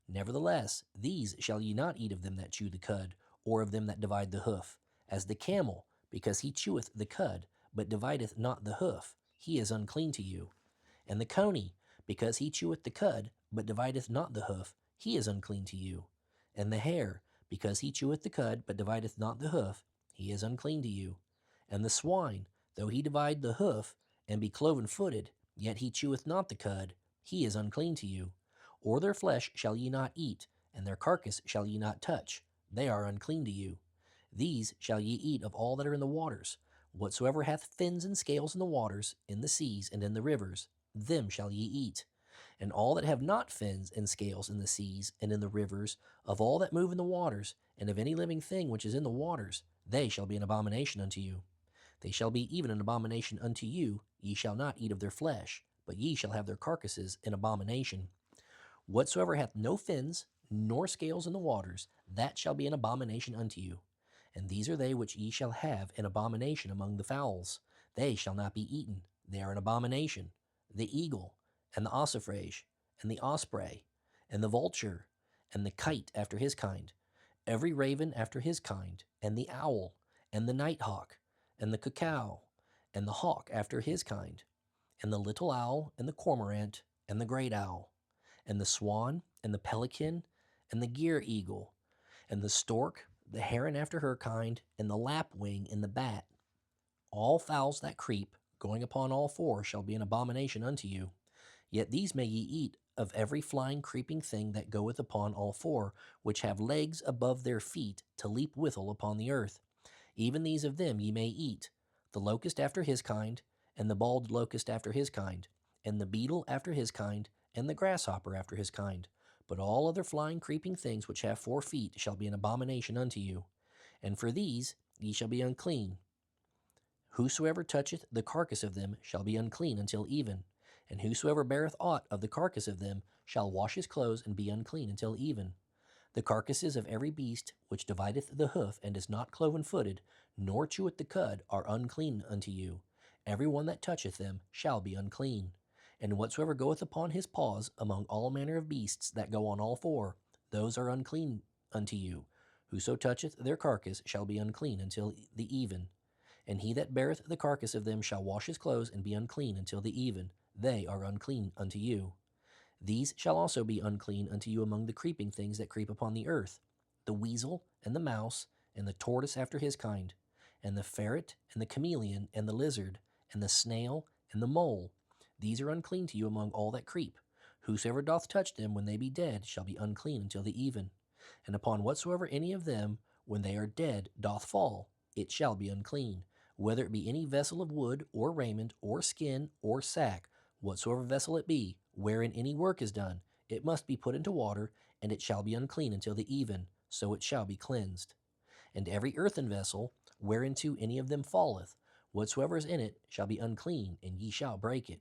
Nevertheless, these shall ye not eat of them that chew the cud, or of them that divide the hoof. As the camel, because he cheweth the cud, but divideth not the hoof, he is unclean to you. And the coney, because he cheweth the cud, but divideth not the hoof, he is unclean to you. And the hare, because he cheweth the cud, but divideth not the hoof, he is unclean to you. And the swine, though he divide the hoof, and be cloven-footed, yet he cheweth not the cud, he is unclean to you. Or their flesh shall ye not eat, and their carcass shall ye not touch, they are unclean to you. These shall ye eat of all that are in the waters. Whatsoever hath fins and scales in the waters, in the seas, and in the rivers, them shall ye eat. And all that have not fins and scales in the seas and in the rivers, of all that move in the waters, and of any living thing which is in the waters, they shall be an abomination unto you. They shall be even an abomination unto you. Ye shall not eat of their flesh, but ye shall have their carcasses in abomination. Whatsoever hath no fins nor scales in the waters, that shall be an abomination unto you. And these are they which ye shall have an abomination among the fowls. They shall not be eaten. They are an abomination. The eagle, and the ossifrage, and the osprey, and the vulture, and the kite after his kind, every raven after his kind, and the owl, and the nighthawk, and the cuckoo, and the hawk after his kind, and the little owl, and the cormorant, and the great owl, and the swan, and the pelican, and the gyre eagle, and the stork, the heron after her kind, and the lapwing, and the bat. All fowls that creep, going upon all four, shall be an abomination unto you. Yet these may ye eat of every flying creeping thing that goeth upon all four, which have legs above their feet, to leap withal upon the earth. Even these of them ye may eat, the locust after his kind, and the bald locust after his kind, and the beetle after his kind, and the grasshopper after his kind. But all other flying creeping things which have 4 feet shall be an abomination unto you. And for these ye shall be unclean. Whosoever toucheth the carcass of them shall be unclean until even. And whosoever beareth aught of the carcass of them shall wash his clothes and be unclean until even. The carcasses of every beast which divideth the hoof and is not cloven-footed, nor cheweth the cud, are unclean unto you. Every one that toucheth them shall be unclean. And whatsoever goeth upon his paws among all manner of beasts that go on all four, those are unclean unto you. Whoso toucheth their carcass shall be unclean until the even. And he that beareth the carcass of them shall wash his clothes and be unclean until the even. They are unclean unto you. These shall also be unclean unto you among the creeping things that creep upon the earth, the weasel, and the mouse, and the tortoise after his kind, and the ferret, and the chameleon, and the lizard, and the snail, and the mole. These are unclean to you among all that creep. Whosoever doth touch them when they be dead shall be unclean until the even. And upon whatsoever any of them, when they are dead, doth fall, it shall be unclean, whether it be any vessel of wood, or raiment, or skin, or sack, whatsoever vessel it be, wherein any work is done, it must be put into water, and it shall be unclean until the even, so it shall be cleansed. And every earthen vessel, whereinto any of them falleth, whatsoever is in it shall be unclean, and ye shall break it.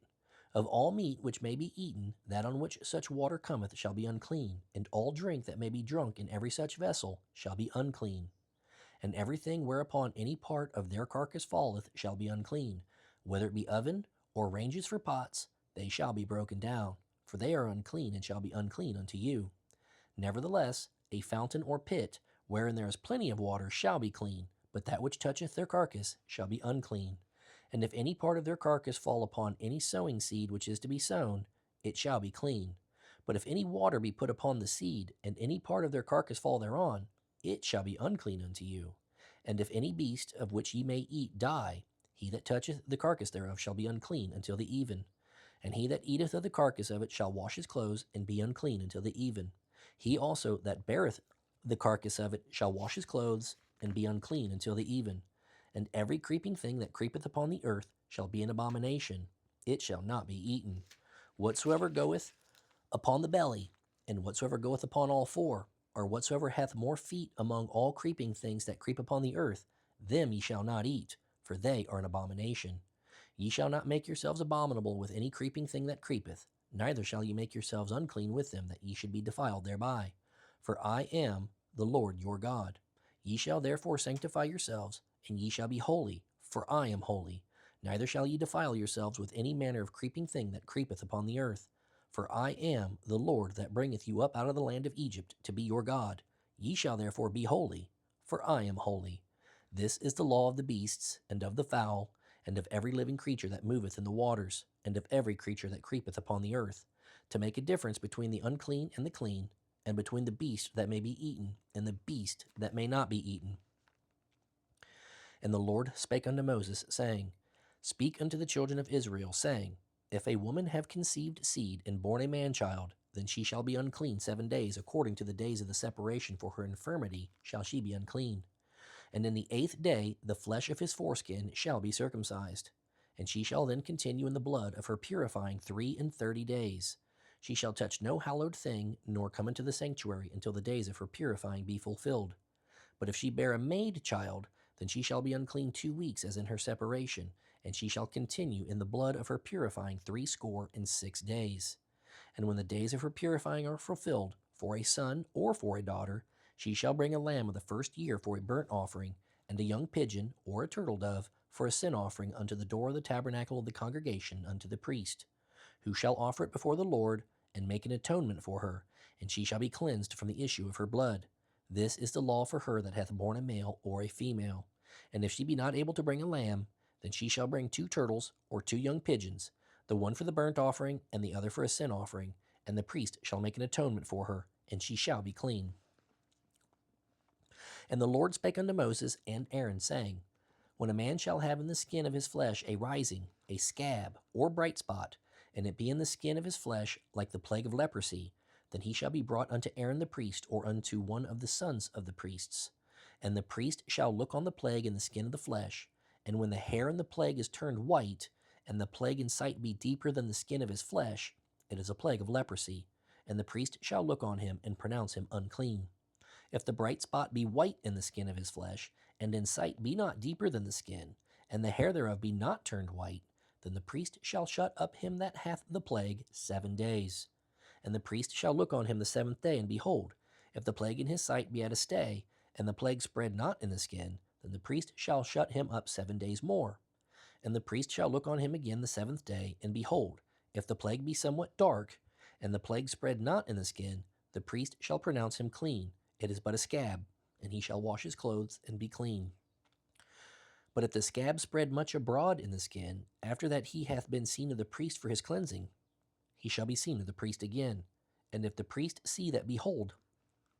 Of all meat which may be eaten, that on which such water cometh shall be unclean, and all drink that may be drunk in every such vessel shall be unclean. And everything whereupon any part of their carcass falleth shall be unclean, whether it be oven, or ranges for pots, they shall be broken down, for they are unclean, and shall be unclean unto you. Nevertheless, a fountain or pit, wherein there is plenty of water, shall be clean, but that which toucheth their carcass shall be unclean. And if any part of their carcass fall upon any sowing seed which is to be sown, it shall be clean. But if any water be put upon the seed, and any part of their carcass fall thereon, it shall be unclean unto you. And if any beast of which ye may eat die, he that toucheth the carcass thereof shall be unclean until the even. And he that eateth of the carcass of it shall wash his clothes and be unclean until the even. He also that beareth the carcass of it shall wash his clothes and be unclean until the even. And every creeping thing that creepeth upon the earth shall be an abomination. It shall not be eaten. Whatsoever goeth upon the belly, and whatsoever goeth upon all four, or whatsoever hath more feet among all creeping things that creep upon the earth, them ye shall not eat, for they are an abomination. Ye shall not make yourselves abominable with any creeping thing that creepeth, neither shall ye make yourselves unclean with them, that ye should be defiled thereby. For I am the Lord your God. Ye shall therefore sanctify yourselves, and ye shall be holy, for I am holy. Neither shall ye defile yourselves with any manner of creeping thing that creepeth upon the earth. For I am the Lord that bringeth you up out of the land of Egypt to be your God. Ye shall therefore be holy, for I am holy. This is the law of the beasts, and of the fowl, and of every living creature that moveth in the waters, and of every creature that creepeth upon the earth, to make a difference between the unclean and the clean, and between the beast that may be eaten, and the beast that may not be eaten. And the Lord spake unto Moses, saying, Speak unto the children of Israel, saying, If a woman have conceived seed, and born a man-child, then she shall be unclean 7 days, according to the days of the separation for her infirmity shall she be unclean. And in the 8th day the flesh of his foreskin shall be circumcised. And she shall then continue in the blood of her purifying 33 days. She shall touch no hallowed thing, nor come into the sanctuary until the days of her purifying be fulfilled. But if she bear a maid child, then she shall be unclean 2 weeks as in her separation, and she shall continue in the blood of her purifying 66 days. And when the days of her purifying are fulfilled, for a son or for a daughter, she shall bring a lamb of the first year for a burnt offering, and a young pigeon or a turtle dove for a sin offering unto the door of the tabernacle of the congregation unto the priest, who shall offer it before the Lord, and make an atonement for her, and she shall be cleansed from the issue of her blood. This is the law for her that hath borne a male or a female. And if she be not able to bring a lamb, then she shall bring 2 turtles or 2 young pigeons, the one for the burnt offering, and the other for a sin offering, and the priest shall make an atonement for her, and she shall be clean. And the Lord spake unto Moses and Aaron, saying, When a man shall have in the skin of his flesh a rising, a scab, or bright spot, and it be in the skin of his flesh like the plague of leprosy, then he shall be brought unto Aaron the priest, or unto one of the sons of the priests. And the priest shall look on the plague in the skin of the flesh, and when the hair in the plague is turned white, and the plague in sight be deeper than the skin of his flesh, it is a plague of leprosy. And the priest shall look on him, and pronounce him unclean. If the bright spot be white in the skin of his flesh, and in sight be not deeper than the skin, and the hair thereof be not turned white, then the priest shall shut up him that hath the plague 7 days. And the priest shall look on him the 7th day, and behold, if the plague in his sight be at a stay, and the plague spread not in the skin, then the priest shall shut him up 7 days more. And the priest shall look on him again the 7th day, and behold, if the plague be somewhat dark, and the plague spread not in the skin, the priest shall pronounce him clean. It is but a scab, and he shall wash his clothes and be clean. But if the scab spread much abroad in the skin, after that he hath been seen of the priest for his cleansing, he shall be seen of the priest again. And if the priest see that, behold,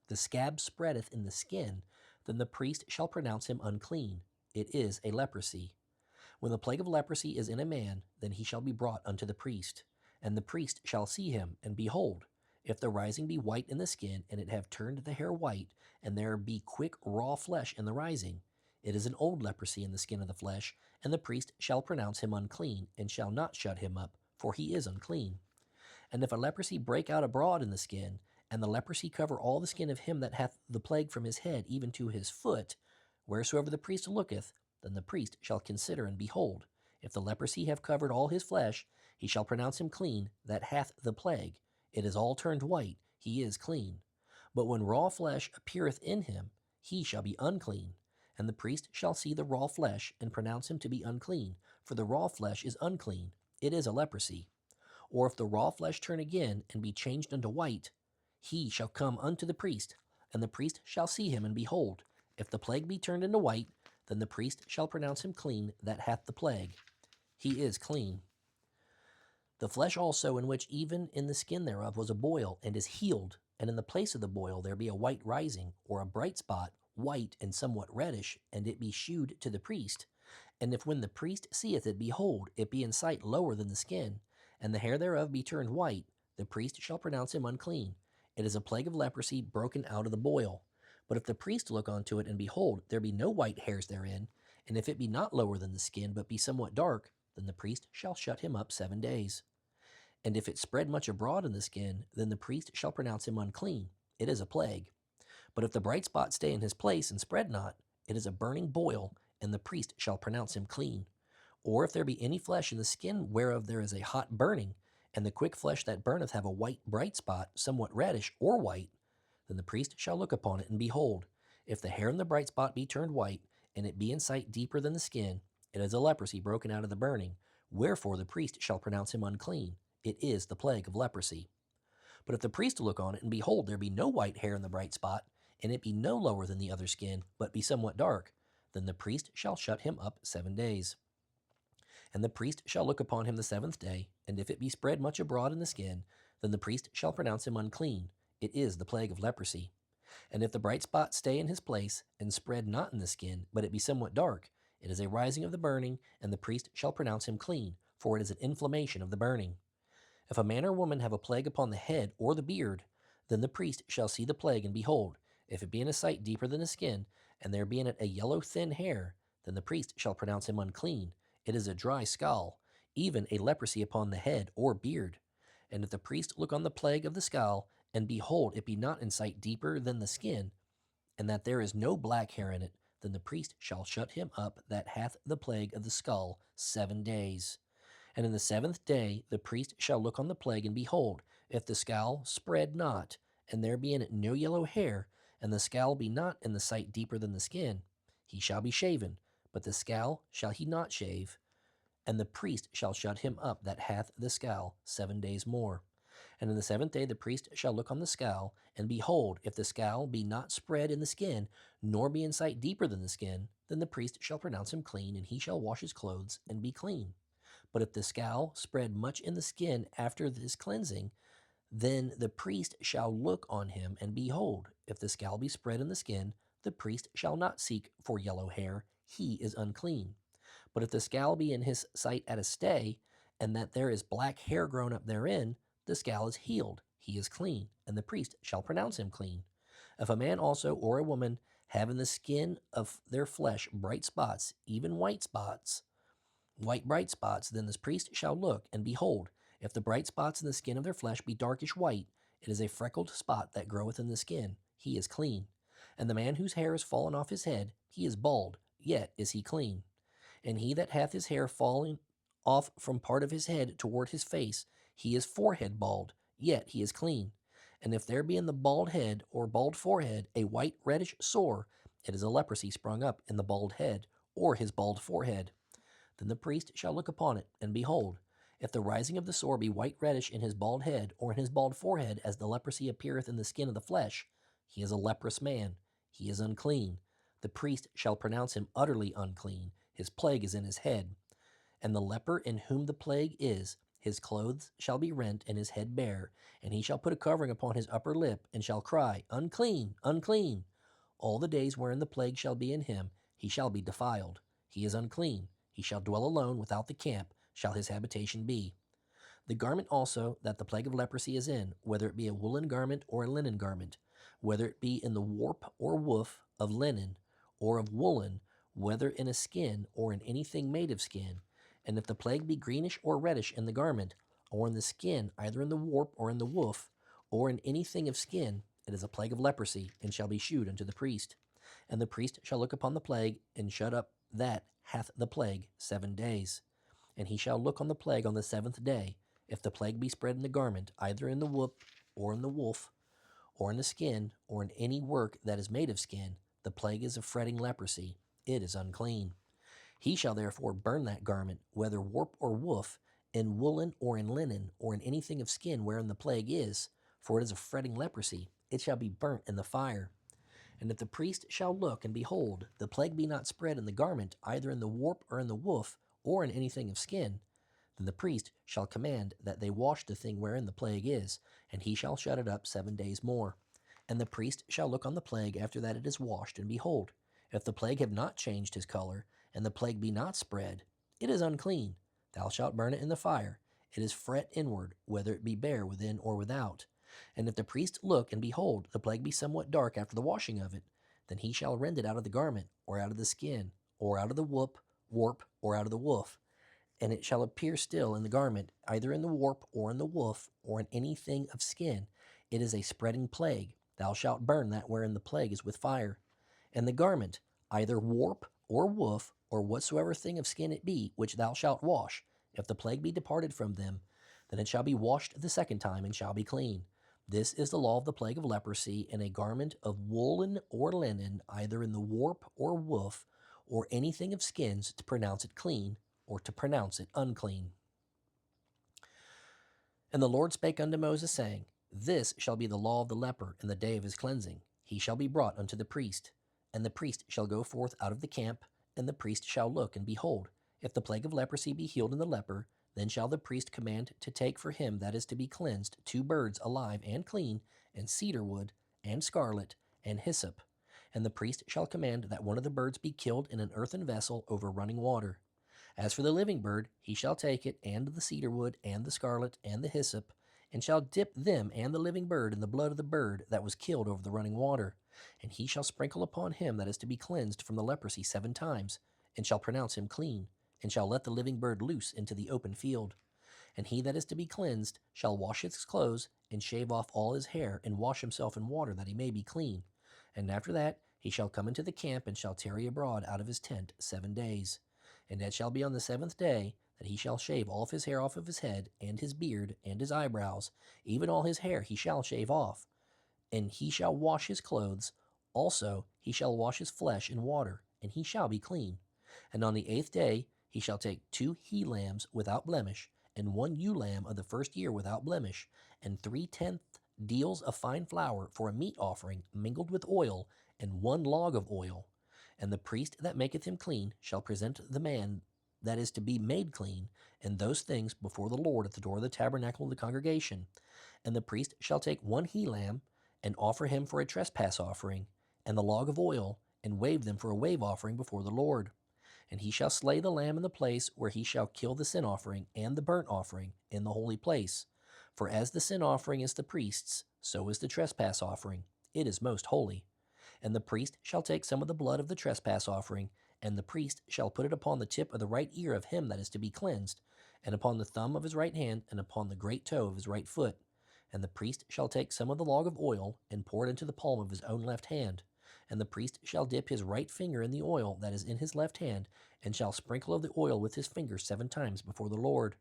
the scab spreadeth in the skin, then the priest shall pronounce him unclean. It is a leprosy. When the plague of leprosy is in a man, then he shall be brought unto the priest. And the priest shall see him, and behold, if the rising be white in the skin, and it have turned the hair white, and there be quick raw flesh in the rising, it is an old leprosy in the skin of the flesh, and the priest shall pronounce him unclean, and shall not shut him up, for he is unclean. And if a leprosy break out abroad in the skin, and the leprosy cover all the skin of him that hath the plague from his head even to his foot, wheresoever the priest looketh, then the priest shall consider, and behold, if the leprosy have covered all his flesh, he shall pronounce him clean that hath the plague. It is all turned white, he is clean. But when raw flesh appeareth in him, he shall be unclean. And the priest shall see the raw flesh, and pronounce him to be unclean, for the raw flesh is unclean, it is a leprosy. Or if the raw flesh turn again, and be changed unto white, he shall come unto the priest, and the priest shall see him, and behold, if the plague be turned into white, then the priest shall pronounce him clean that hath the plague. He is clean. The flesh also in which even in the skin thereof was a boil, and is healed, and in the place of the boil there be a white rising, or a bright spot, white and somewhat reddish, and it be shewed to the priest. And if when the priest seeth it, behold, it be in sight lower than the skin, and the hair thereof be turned white, the priest shall pronounce him unclean. It is a plague of leprosy broken out of the boil. But if the priest look unto it, and behold, there be no white hairs therein, and if it be not lower than the skin, but be somewhat dark, then the priest shall shut him up 7 days. And if it spread much abroad in the skin, then the priest shall pronounce him unclean. It is a plague. But if the bright spot stay in his place and spread not, it is a burning boil, and the priest shall pronounce him clean. Or if there be any flesh in the skin whereof there is a hot burning, and the quick flesh that burneth have a white bright spot, somewhat reddish or white, then the priest shall look upon it, and behold, if the hair in the bright spot be turned white, and it be in sight deeper than the skin, it is a leprosy broken out of the burning, wherefore the priest shall pronounce him unclean. It is the plague of leprosy. But if the priest look on it, and behold, there be no white hair in the bright spot, and it be no lower than the other skin, but be somewhat dark, then the priest shall shut him up 7 days. And the priest shall look upon him the 7th day, and if it be spread much abroad in the skin, then the priest shall pronounce him unclean. It is the plague of leprosy. And if the bright spot stay in his place, and spread not in the skin, but it be somewhat dark, it is a rising of the burning, and the priest shall pronounce him clean, for it is an inflammation of the burning. If a man or woman have a plague upon the head or the beard, then the priest shall see the plague, and behold, if it be in a sight deeper than the skin, and there be in it a yellow thin hair, then the priest shall pronounce him unclean. It is a dry scall, even a leprosy upon the head or beard. And if the priest look on the plague of the scall, and behold, it be not in sight deeper than the skin, and that there is no black hair in it, then the priest shall shut him up that hath the plague of the skull 7 days. And in the 7th day the priest shall look on the plague, and behold, if the scowl spread not, and there be in it no yellow hair, and the scowl be not in the sight deeper than the skin, he shall be shaven, but the scowl shall he not shave. And the priest shall shut him up that hath the scowl 7 days more. And in the 7th day the priest shall look on the scowl, and behold, if the scowl be not spread in the skin, nor be in sight deeper than the skin, then the priest shall pronounce him clean, and he shall wash his clothes, and be clean. But if the scowl spread much in the skin after this cleansing, then the priest shall look on him, and behold, if the scowl be spread in the skin, the priest shall not seek for yellow hair, he is unclean. But if the scowl be in his sight at a stay, and that there is black hair grown up therein, the scowl is healed, he is clean, and the priest shall pronounce him clean. If a man also or a woman have in the skin of their flesh bright spots, even white bright spots, then this priest shall look, and behold, if the bright spots in the skin of their flesh be darkish white, it is a freckled spot that groweth in the skin, he is clean. And the man whose hair is fallen off his head, he is bald, yet is he clean. And he that hath his hair fallen off from part of his head toward his face, he is forehead bald, yet he is clean. And if there be in the bald head or bald forehead a white reddish sore, it is a leprosy sprung up in the bald head or his bald forehead. Then the priest shall look upon it, and behold, if the rising of the sore be white reddish in his bald head or in his bald forehead, as the leprosy appeareth in the skin of the flesh, he is a leprous man, he is unclean. The priest shall pronounce him utterly unclean, his plague is in his head. And the leper in whom the plague is, his clothes shall be rent, and his head bare, and he shall put a covering upon his upper lip, and shall cry, Unclean, unclean. All the days wherein the plague shall be in him, he shall be defiled. He is unclean. He shall dwell alone without the camp, shall his habitation be. The garment also that the plague of leprosy is in, whether it be a woolen garment or a linen garment, whether it be in the warp or woof of linen or of woolen, whether in a skin or in anything made of skin, and if the plague be greenish or reddish in the garment, or in the skin, either in the warp or in the woof, or in anything of skin, it is a plague of leprosy, and shall be shewed unto the priest. And the priest shall look upon the plague, and shut up that hath the plague 7 days. And he shall look on the plague on the 7th day. If the plague be spread in the garment, either in the woof, or in the woof, or in the skin, or in any work that is made of skin, the plague is of fretting leprosy. It is unclean. He shall therefore burn that garment, whether warp or woof, in woolen or in linen, or in anything of skin wherein the plague is, for it is a fretting leprosy. It shall be burnt in the fire. And if the priest shall look, and behold, the plague be not spread in the garment, either in the warp or in the woof, or in anything of skin, then the priest shall command that they wash the thing wherein the plague is, and he shall shut it up 7 days more. And the priest shall look on the plague after that it is washed, and behold, if the plague have not changed his color, and the plague be not spread, it is unclean. Thou shalt burn it in the fire. It is fret inward, whether it be bare within or without. And if the priest look, and behold, the plague be somewhat dark after the washing of it, then he shall rend it out of the garment, or out of the skin, or out of the warp, or out of the woof. And it shall appear still in the garment, either in the warp, or in the woof, or in anything of skin. It is a spreading plague. Thou shalt burn that wherein the plague is with fire. And the garment, either warp or wolf, or whatsoever thing of skin it be, which thou shalt wash, if the plague be departed from them, then it shall be washed the second time, and shall be clean. This is the law of the plague of leprosy, in a garment of woolen or linen, either in the warp or woof, or anything of skins, to pronounce it clean, or to pronounce it unclean. And the Lord spake unto Moses, saying, This shall be the law of the leper in the day of his cleansing. He shall be brought unto the priest, and the priest shall go forth out of the camp, and the priest shall look, and behold, if the plague of leprosy be healed in the leper, then shall the priest command to take for him that is to be cleansed 2 birds alive and clean, and cedar wood, and scarlet, and hyssop. And the priest shall command that one of the birds be killed in an earthen vessel over running water. As for the living bird, he shall take it, and the cedar wood, and the scarlet, and the hyssop, and shall dip them and the living bird in the blood of the bird that was killed over the running water. And he shall sprinkle upon him that is to be cleansed from the leprosy 7 times, and shall pronounce him clean, and shall let the living bird loose into the open field. And he that is to be cleansed shall wash his clothes, and shave off all his hair, and wash himself in water, that he may be clean. And after that he shall come into the camp, and shall tarry abroad out of his tent 7 days. And it shall be on the 7th day that he shall shave all of his hair off of his head, and his beard, and his eyebrows, even all his hair he shall shave off. And he shall wash his clothes, also he shall wash his flesh in water, and he shall be clean. And on the 8th day he shall take 2 he-lambs without blemish, and 1 ewe-lamb of the first year without blemish, and 3/10 deals of fine flour for a meat offering mingled with oil, and 1 log of oil. And the priest that maketh him clean shall present the man that is to be made clean, and those things before the Lord at the door of the tabernacle of the congregation. And the priest shall take 1 he-lamb, and offer him for a trespass offering, and the log of oil, and wave them for a wave offering before the Lord. And he shall slay the lamb in the place where he shall kill the sin offering and the burnt offering in the holy place. For as the sin offering is the priest's, so is the trespass offering. It is most holy. And the priest shall take some of the blood of the trespass offering, and the priest shall put it upon the tip of the right ear of him that is to be cleansed, and upon the thumb of his right hand, and upon the great toe of his right foot. And the priest shall take some of the log of oil, and pour it into the palm of his own left hand. And the priest shall dip his right finger in the oil that is in his left hand, and shall sprinkle of the oil with his finger 7 times before the Lord.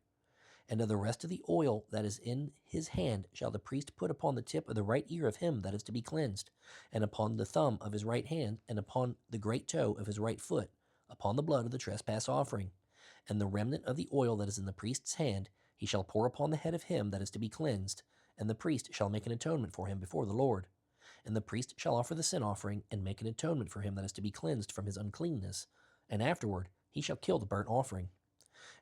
And of the rest of the oil that is in his hand shall the priest put upon the tip of the right ear of him that is to be cleansed, and upon the thumb of his right hand, and upon the great toe of his right foot, upon the blood of the trespass offering. And the remnant of the oil that is in the priest's hand he shall pour upon the head of him that is to be cleansed, and the priest shall make an atonement for him before the Lord. And the priest shall offer the sin offering, and make an atonement for him that is to be cleansed from his uncleanness, and afterward he shall kill the burnt offering.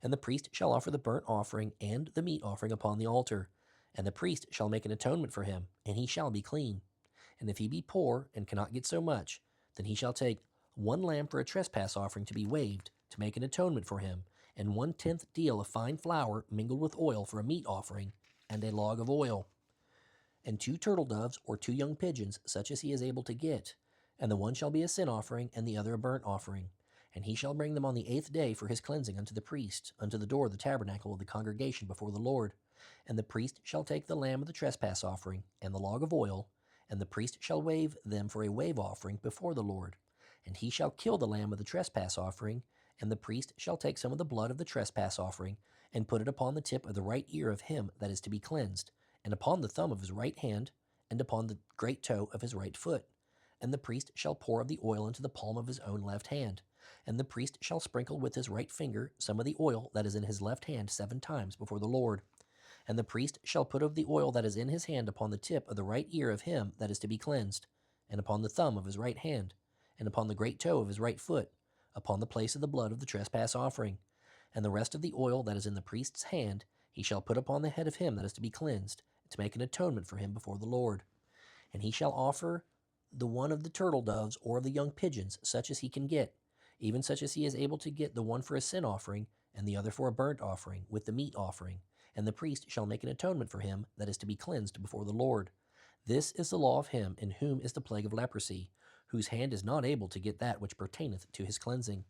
And the priest shall offer the burnt offering and the meat offering upon the altar, and the priest shall make an atonement for him, and he shall be clean. And if he be poor, and cannot get so much, then he shall take 1 lamb for a trespass offering to be waved, to make an atonement for him, and 1/10 deal of fine flour mingled with oil for a meat offering, and a log of oil. And 2 turtle doves, or 2 young pigeons, such as he is able to get, and the one shall be a sin offering, and the other a burnt offering. And he shall bring them on the 8th day for his cleansing unto the priest, unto the door of the tabernacle of the congregation before the Lord. And the priest shall take the lamb of the trespass offering, and the log of oil, and the priest shall wave them for a wave offering before the Lord. And he shall kill the lamb of the trespass offering, and the priest shall take some of the blood of the trespass offering, and put it upon the tip of the right ear of him that is to be cleansed, and upon the thumb of his right hand, and upon the great toe of his right foot. And the priest shall pour of the oil into the palm of his own left hand. And the priest shall sprinkle with his right finger some of the oil that is in his left hand 7 times before the Lord. And the priest shall put of the oil that is in his hand upon the tip of the right ear of him that is to be cleansed, and upon the thumb of his right hand, and upon the great toe of his right foot, upon the place of the blood of the trespass offering. And the rest of the oil that is in the priest's hand he shall put upon the head of him that is to be cleansed, to make an atonement for him before the Lord. And he shall offer the one of the turtle doves or of the young pigeons, such as he can get, even such as he is able to get, the one for a sin offering, and the other for a burnt offering, with the meat offering. And the priest shall make an atonement for him that is to be cleansed before the Lord. This is the law of him in whom is the plague of leprosy, whose hand is not able to get that which pertaineth to his cleansing.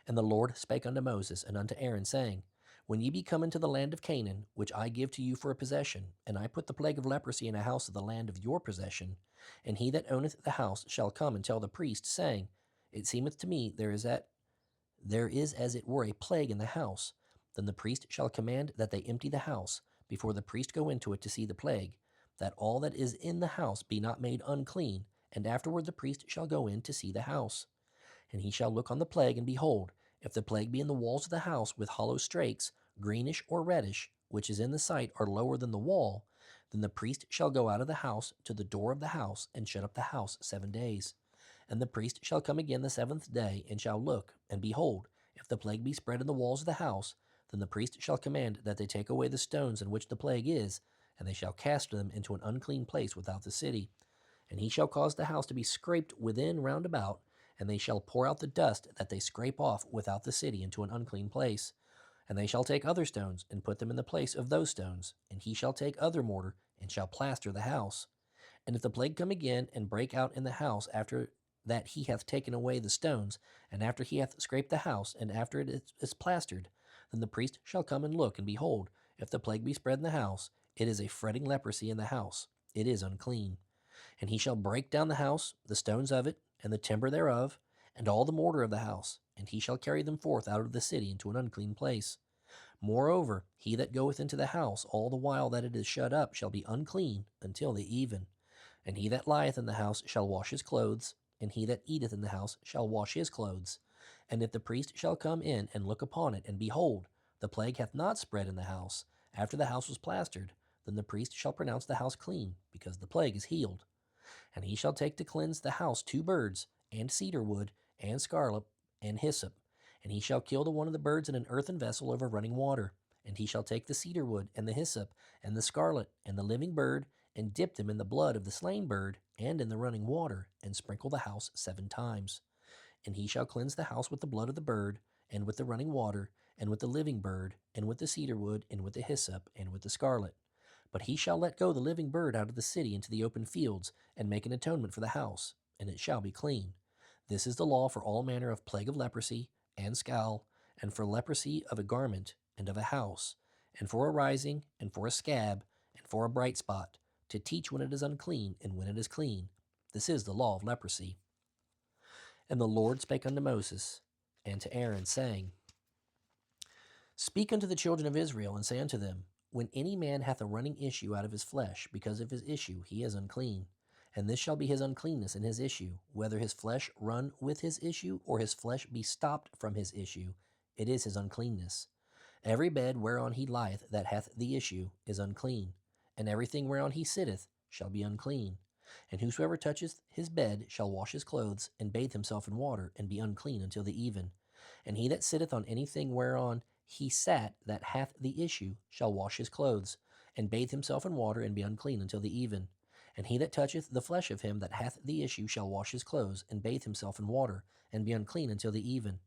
And the Lord spake unto Moses and unto Aaron, saying, When ye be come into the land of Canaan, which I give to you for a possession, and I put the plague of leprosy in a house of the land of your possession, and he that owneth the house shall come and tell the priest, saying, It seemeth to me there is as it were a plague in the house. Then the priest shall command that they empty the house, before the priest go into it to see the plague, that all that is in the house be not made unclean, and afterward the priest shall go in to see the house. And he shall look on the plague, and behold, if the plague be in the walls of the house with hollow strakes, greenish or reddish, which is in the sight are lower than the wall, then the priest shall go out of the house to the door of the house, and shut up the house 7 days. And the priest shall come again the 7th day, and shall look, and behold, if the plague be spread in the walls of the house, then the priest shall command that they take away the stones in which the plague is, and they shall cast them into an unclean place without the city. And he shall cause the house to be scraped within round about, and they shall pour out the dust that they scrape off without the city into an unclean place. And they shall take other stones, and put them in the place of those stones. And he shall take other mortar, and shall plaster the house. And if the plague come again, and break out in the house after that he hath taken away the stones, and after he hath scraped the house, and after it is plastered, then the priest shall come and look, and behold, if the plague be spread in the house, it is a fretting leprosy in the house, it is unclean. And he shall break down the house, the stones of it, and the timber thereof, and all the mortar of the house, and he shall carry them forth out of the city into an unclean place. Moreover, he that goeth into the house all the while that it is shut up shall be unclean until the even. And he that lieth in the house shall wash his clothes, and he that eateth in the house shall wash his clothes. And if the priest shall come in and look upon it, and behold, the plague hath not spread in the house, after the house was plastered, then the priest shall pronounce the house clean, because the plague is healed. And he shall take to cleanse the house 2 birds, and cedar wood, and scarlet, and hyssop. And he shall kill the one of the birds in an earthen vessel over running water. And he shall take the cedar wood, and the hyssop, and the scarlet, and the living bird, and dip them in the blood of the slain bird, and in the running water, and sprinkle the house 7 times. And he shall cleanse the house with the blood of the bird, and with the running water, and with the living bird, and with the cedar wood, and with the hyssop, and with the scarlet. But he shall let go the living bird out of the city into the open fields, and make an atonement for the house, and it shall be clean. This is the law for all manner of plague of leprosy, and scale, and for leprosy of a garment, and of a house, and for a rising, and for a scab, and for a bright spot, to teach when it is unclean, and when it is clean. This is the law of leprosy. And the Lord spake unto Moses and to Aaron, saying, Speak unto the children of Israel, and say unto them, When any man hath a running issue out of his flesh, because of his issue, he is unclean. And this shall be his uncleanness in his issue, whether his flesh run with his issue, or his flesh be stopped from his issue, it is his uncleanness. Every bed whereon he lieth that hath the issue is unclean, and everything whereon he sitteth shall be unclean. And whosoever toucheth his bed shall wash his clothes, and bathe himself in water, and be unclean until the even. And he that sitteth on anything whereon he sat that hath the issue shall wash his clothes, and bathe himself in water, and be unclean until the even. And he that toucheth the flesh of him that hath the issue shall wash his clothes, and bathe himself in water, and be unclean until the even.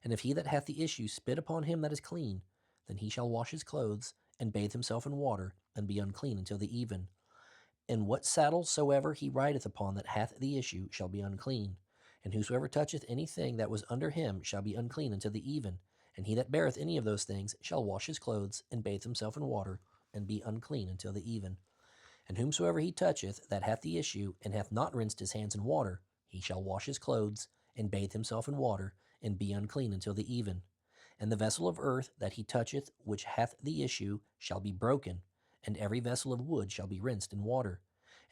And if he that hath the issue spit upon him that is clean, then he shall wash his clothes, and bathe himself in water, and be unclean until the even. And what saddle soever he rideth upon that hath the issue shall be unclean. And whosoever toucheth anything that was under him shall be unclean until the even. And he that beareth any of those things shall wash his clothes, and bathe himself in water, and be unclean until the even. And whomsoever he toucheth that hath the issue, and hath not rinsed his hands in water, he shall wash his clothes, and bathe himself in water, and be unclean until the even. And the vessel of earth that he toucheth, which hath the issue, shall be broken, and every vessel of wood shall be rinsed in water.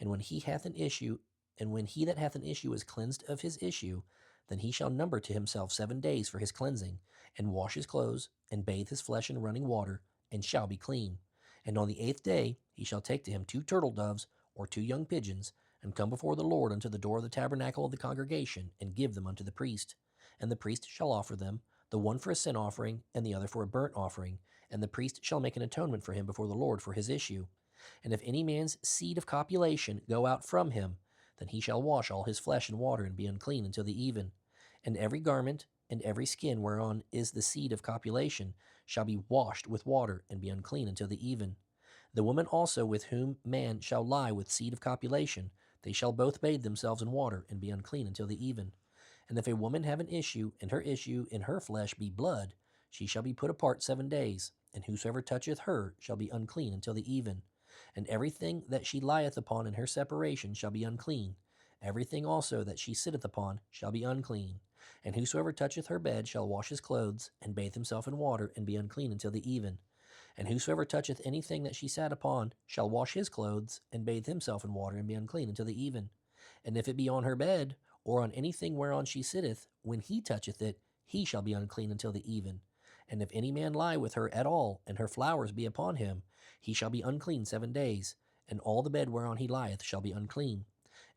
And when he hath an issue, and when he that hath an issue is cleansed of his issue, then he shall number to himself 7 days for his cleansing, and wash his clothes, and bathe his flesh in running water, and shall be clean. And on the 8th day he shall take to him 2 turtle doves, or 2 young pigeons, and come before the Lord unto the door of the tabernacle of the congregation, and give them unto the priest. And the priest shall offer them, the one for a sin offering, and the other for a burnt offering, and the priest shall make an atonement for him before the Lord for his issue. And if any man's seed of copulation go out from him, then he shall wash all his flesh in water, and be unclean until the even. And every garment and every skin whereon is the seed of copulation shall be washed with water, and be unclean until the even. The woman also with whom man shall lie with seed of copulation, they shall both bathe themselves in water, and be unclean until the even. And if a woman have an issue, and her issue in her flesh be blood, she shall be put apart 7 days, and whosoever toucheth her shall be unclean until the even. And everything that she lieth upon in her separation shall be unclean. Everything also that she sitteth upon shall be unclean. And whosoever toucheth her bed shall wash his clothes, and bathe himself in water, and be unclean until the even. And whosoever toucheth anything that she sat upon shall wash his clothes, and bathe himself in water, and be unclean until the even. And if it be on her bed, or on anything whereon she sitteth, when he toucheth it, he shall be unclean until the even. And if any man lie with her at all, and her flowers be upon him, he shall be unclean 7 days, and all the bed whereon he lieth shall be unclean.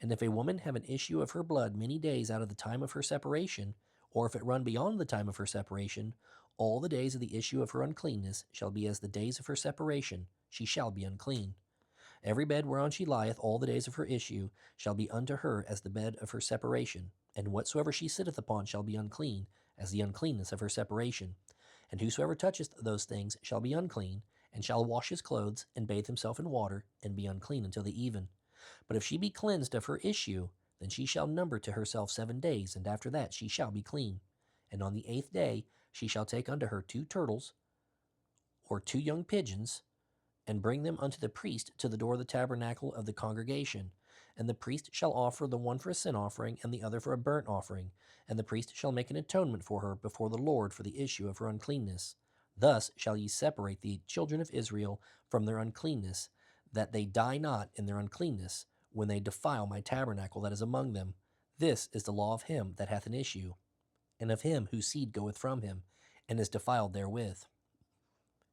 And if a woman have an issue of her blood many days out of the time of her separation, or if it run beyond the time of her separation, all the days of the issue of her uncleanness shall be as the days of her separation, she shall be unclean. Every bed whereon she lieth all the days of her issue shall be unto her as the bed of her separation, and whatsoever she sitteth upon shall be unclean, as the uncleanness of her separation. And whosoever toucheth those things shall be unclean, and shall wash his clothes, and bathe himself in water, and be unclean until the even. But if she be cleansed of her issue, then she shall number to herself 7 days, and after that she shall be clean. And on the 8th day she shall take unto her 2 turtles, or 2 young pigeons, and bring them unto the priest to the door of the tabernacle of the congregation. And the priest shall offer the one for a sin offering, and the other for a burnt offering. And the priest shall make an atonement for her before the Lord for the issue of her uncleanness. Thus shall ye separate the children of Israel from their uncleanness, that they die not in their uncleanness, when they defile my tabernacle that is among them. This is the law of him that hath an issue, and of him whose seed goeth from him, and is defiled therewith,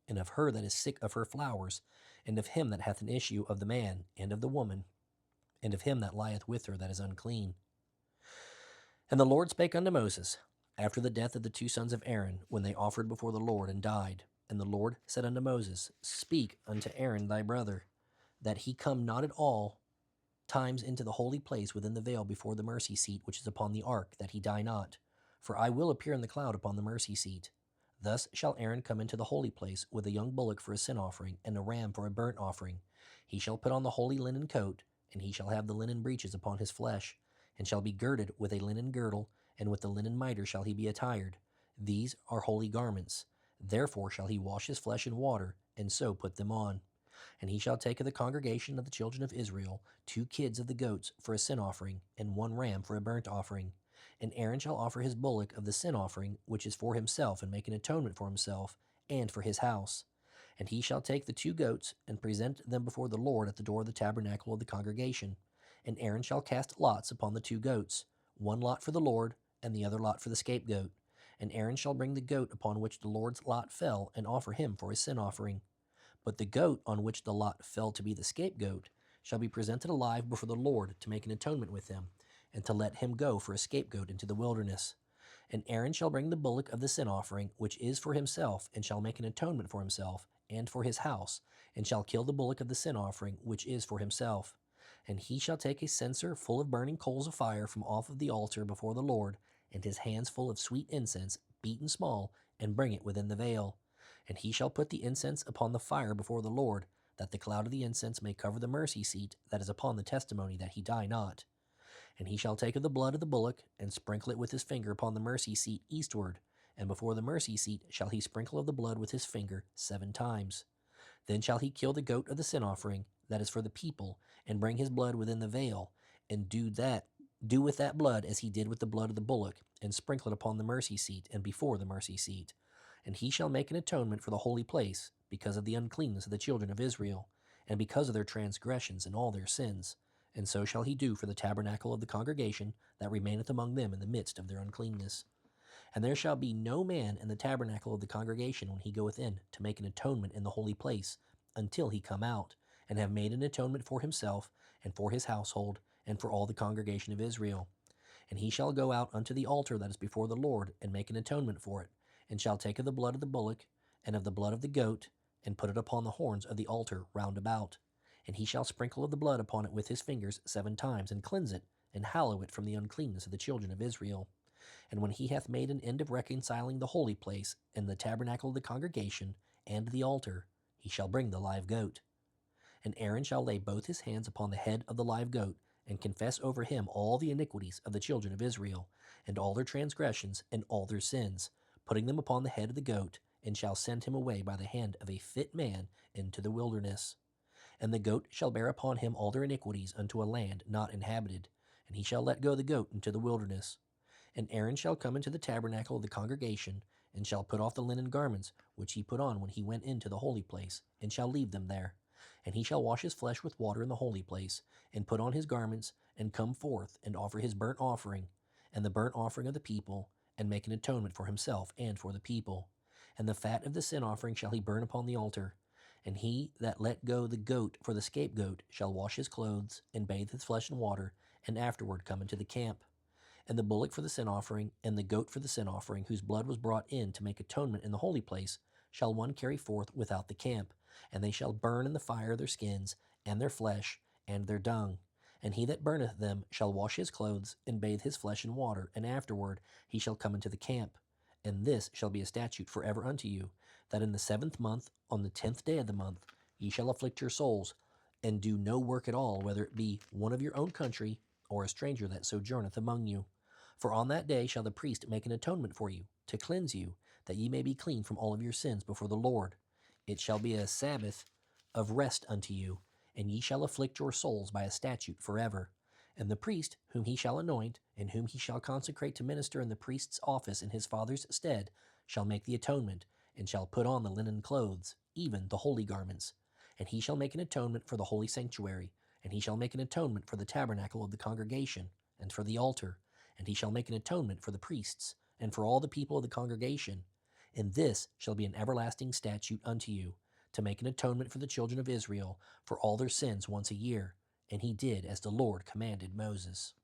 and of her that is sick of her flowers, and of him that hath an issue of the man, and of the woman, and of him that lieth with her that is unclean. And the Lord spake unto Moses, after the death of the 2 sons of Aaron, when they offered before the Lord and died. And the Lord said unto Moses, Speak unto Aaron thy brother, that he come not at all times into the holy place within the veil before the mercy seat which is upon the ark, that he die not. For I will appear in the cloud upon the mercy seat. Thus shall Aaron come into the holy place with a young bullock for a sin offering, and a ram for a burnt offering. He shall put on the holy linen coat, and he shall have the linen breeches upon his flesh, and shall be girded with a linen girdle, and with the linen mitre shall he be attired. These are holy garments. Therefore shall he wash his flesh in water, and so put them on. And he shall take of the congregation of the children of Israel 2 kids of the goats for a sin offering, and 1 ram for a burnt offering. And Aaron shall offer his bullock of the sin offering, which is for himself, and make an atonement for himself, and for his house. And he shall take the 2 goats, and present them before the Lord at the door of the tabernacle of the congregation. And Aaron shall cast lots upon the 2 goats, 1 lot for the Lord, and the other lot for the scapegoat. And Aaron shall bring the goat upon which the Lord's lot fell, and offer him for a sin offering. But the goat on which the lot fell to be the scapegoat shall be presented alive before the Lord to make an atonement with him, and to let him go for a scapegoat into the wilderness. And Aaron shall bring the bullock of the sin offering, which is for himself, and shall make an atonement for himself, and for his house, and shall kill the bullock of the sin offering, which is for himself. And he shall take a censer full of burning coals of fire from off of the altar before the Lord, and his hands full of sweet incense, beaten small, and bring it within the veil. And he shall put the incense upon the fire before the Lord, that the cloud of the incense may cover the mercy seat that is upon the testimony, that he die not. And he shall take of the blood of the bullock, and sprinkle it with his finger upon the mercy seat eastward, and before the mercy seat shall he sprinkle of the blood with his finger 7 times. Then shall he kill the goat of the sin offering, that is for the people, and bring his blood within the veil, and do with that blood as he did with the blood of the bullock, and sprinkle it upon the mercy seat, and before the mercy seat. And he shall make an atonement for the holy place, because of the uncleanness of the children of Israel, and because of their transgressions and all their sins. And so shall he do for the tabernacle of the congregation that remaineth among them in the midst of their uncleanness. And there shall be no man in the tabernacle of the congregation when he goeth in to make an atonement in the holy place, until he come out, and have made an atonement for himself, and for his household, and for all the congregation of Israel. And he shall go out unto the altar that is before the Lord, and make an atonement for it, and shall take of the blood of the bullock, and of the blood of the goat, and put it upon the horns of the altar round about. And he shall sprinkle of the blood upon it with his fingers 7 times, and cleanse it, and hallow it from the uncleanness of the children of Israel. And when he hath made an end of reconciling the holy place, and the tabernacle of the congregation, and the altar, he shall bring the live goat. And Aaron shall lay both his hands upon the head of the live goat, and confess over him all the iniquities of the children of Israel, and all their transgressions, and all their sins, putting them upon the head of the goat, and shall send him away by the hand of a fit man into the wilderness. And the goat shall bear upon him all their iniquities unto a land not inhabited, and he shall let go the goat into the wilderness. And Aaron shall come into the tabernacle of the congregation, and shall put off the linen garments which he put on when he went into the holy place, and shall leave them there. And he shall wash his flesh with water in the holy place, and put on his garments, and come forth, and offer his burnt offering, and the burnt offering of the people, and make an atonement for himself and for the people. And the fat of the sin offering shall he burn upon the altar. And he that let go the goat for the scapegoat shall wash his clothes, and bathe his flesh in water, and afterward come into the camp. And the bullock for the sin offering, and the goat for the sin offering, whose blood was brought in to make atonement in the holy place, shall one carry forth without the camp. And they shall burn in the fire their skins, and their flesh, and their dung. And he that burneth them shall wash his clothes, and bathe his flesh in water, and afterward he shall come into the camp. And this shall be a statute forever unto you, that in the 7th month, on the 10th day of the month, ye shall afflict your souls, and do no work at all, whether it be one of your own country, or a stranger that sojourneth among you. For on that day shall the priest make an atonement for you, to cleanse you, that ye may be clean from all of your sins before the Lord. It shall be a Sabbath of rest unto you, and ye shall afflict your souls by a statute forever. And the priest, whom he shall anoint, and whom he shall consecrate to minister in the priest's office in his father's stead, shall make the atonement, and shall put on the linen clothes, even the holy garments. And he shall make an atonement for the holy sanctuary, and he shall make an atonement for the tabernacle of the congregation, and for the altar, and he shall make an atonement for the priests, and for all the people of the congregation. And this shall be an everlasting statute unto you, to make an atonement for the children of Israel for all their sins once a year. And he did as the Lord commanded Moses.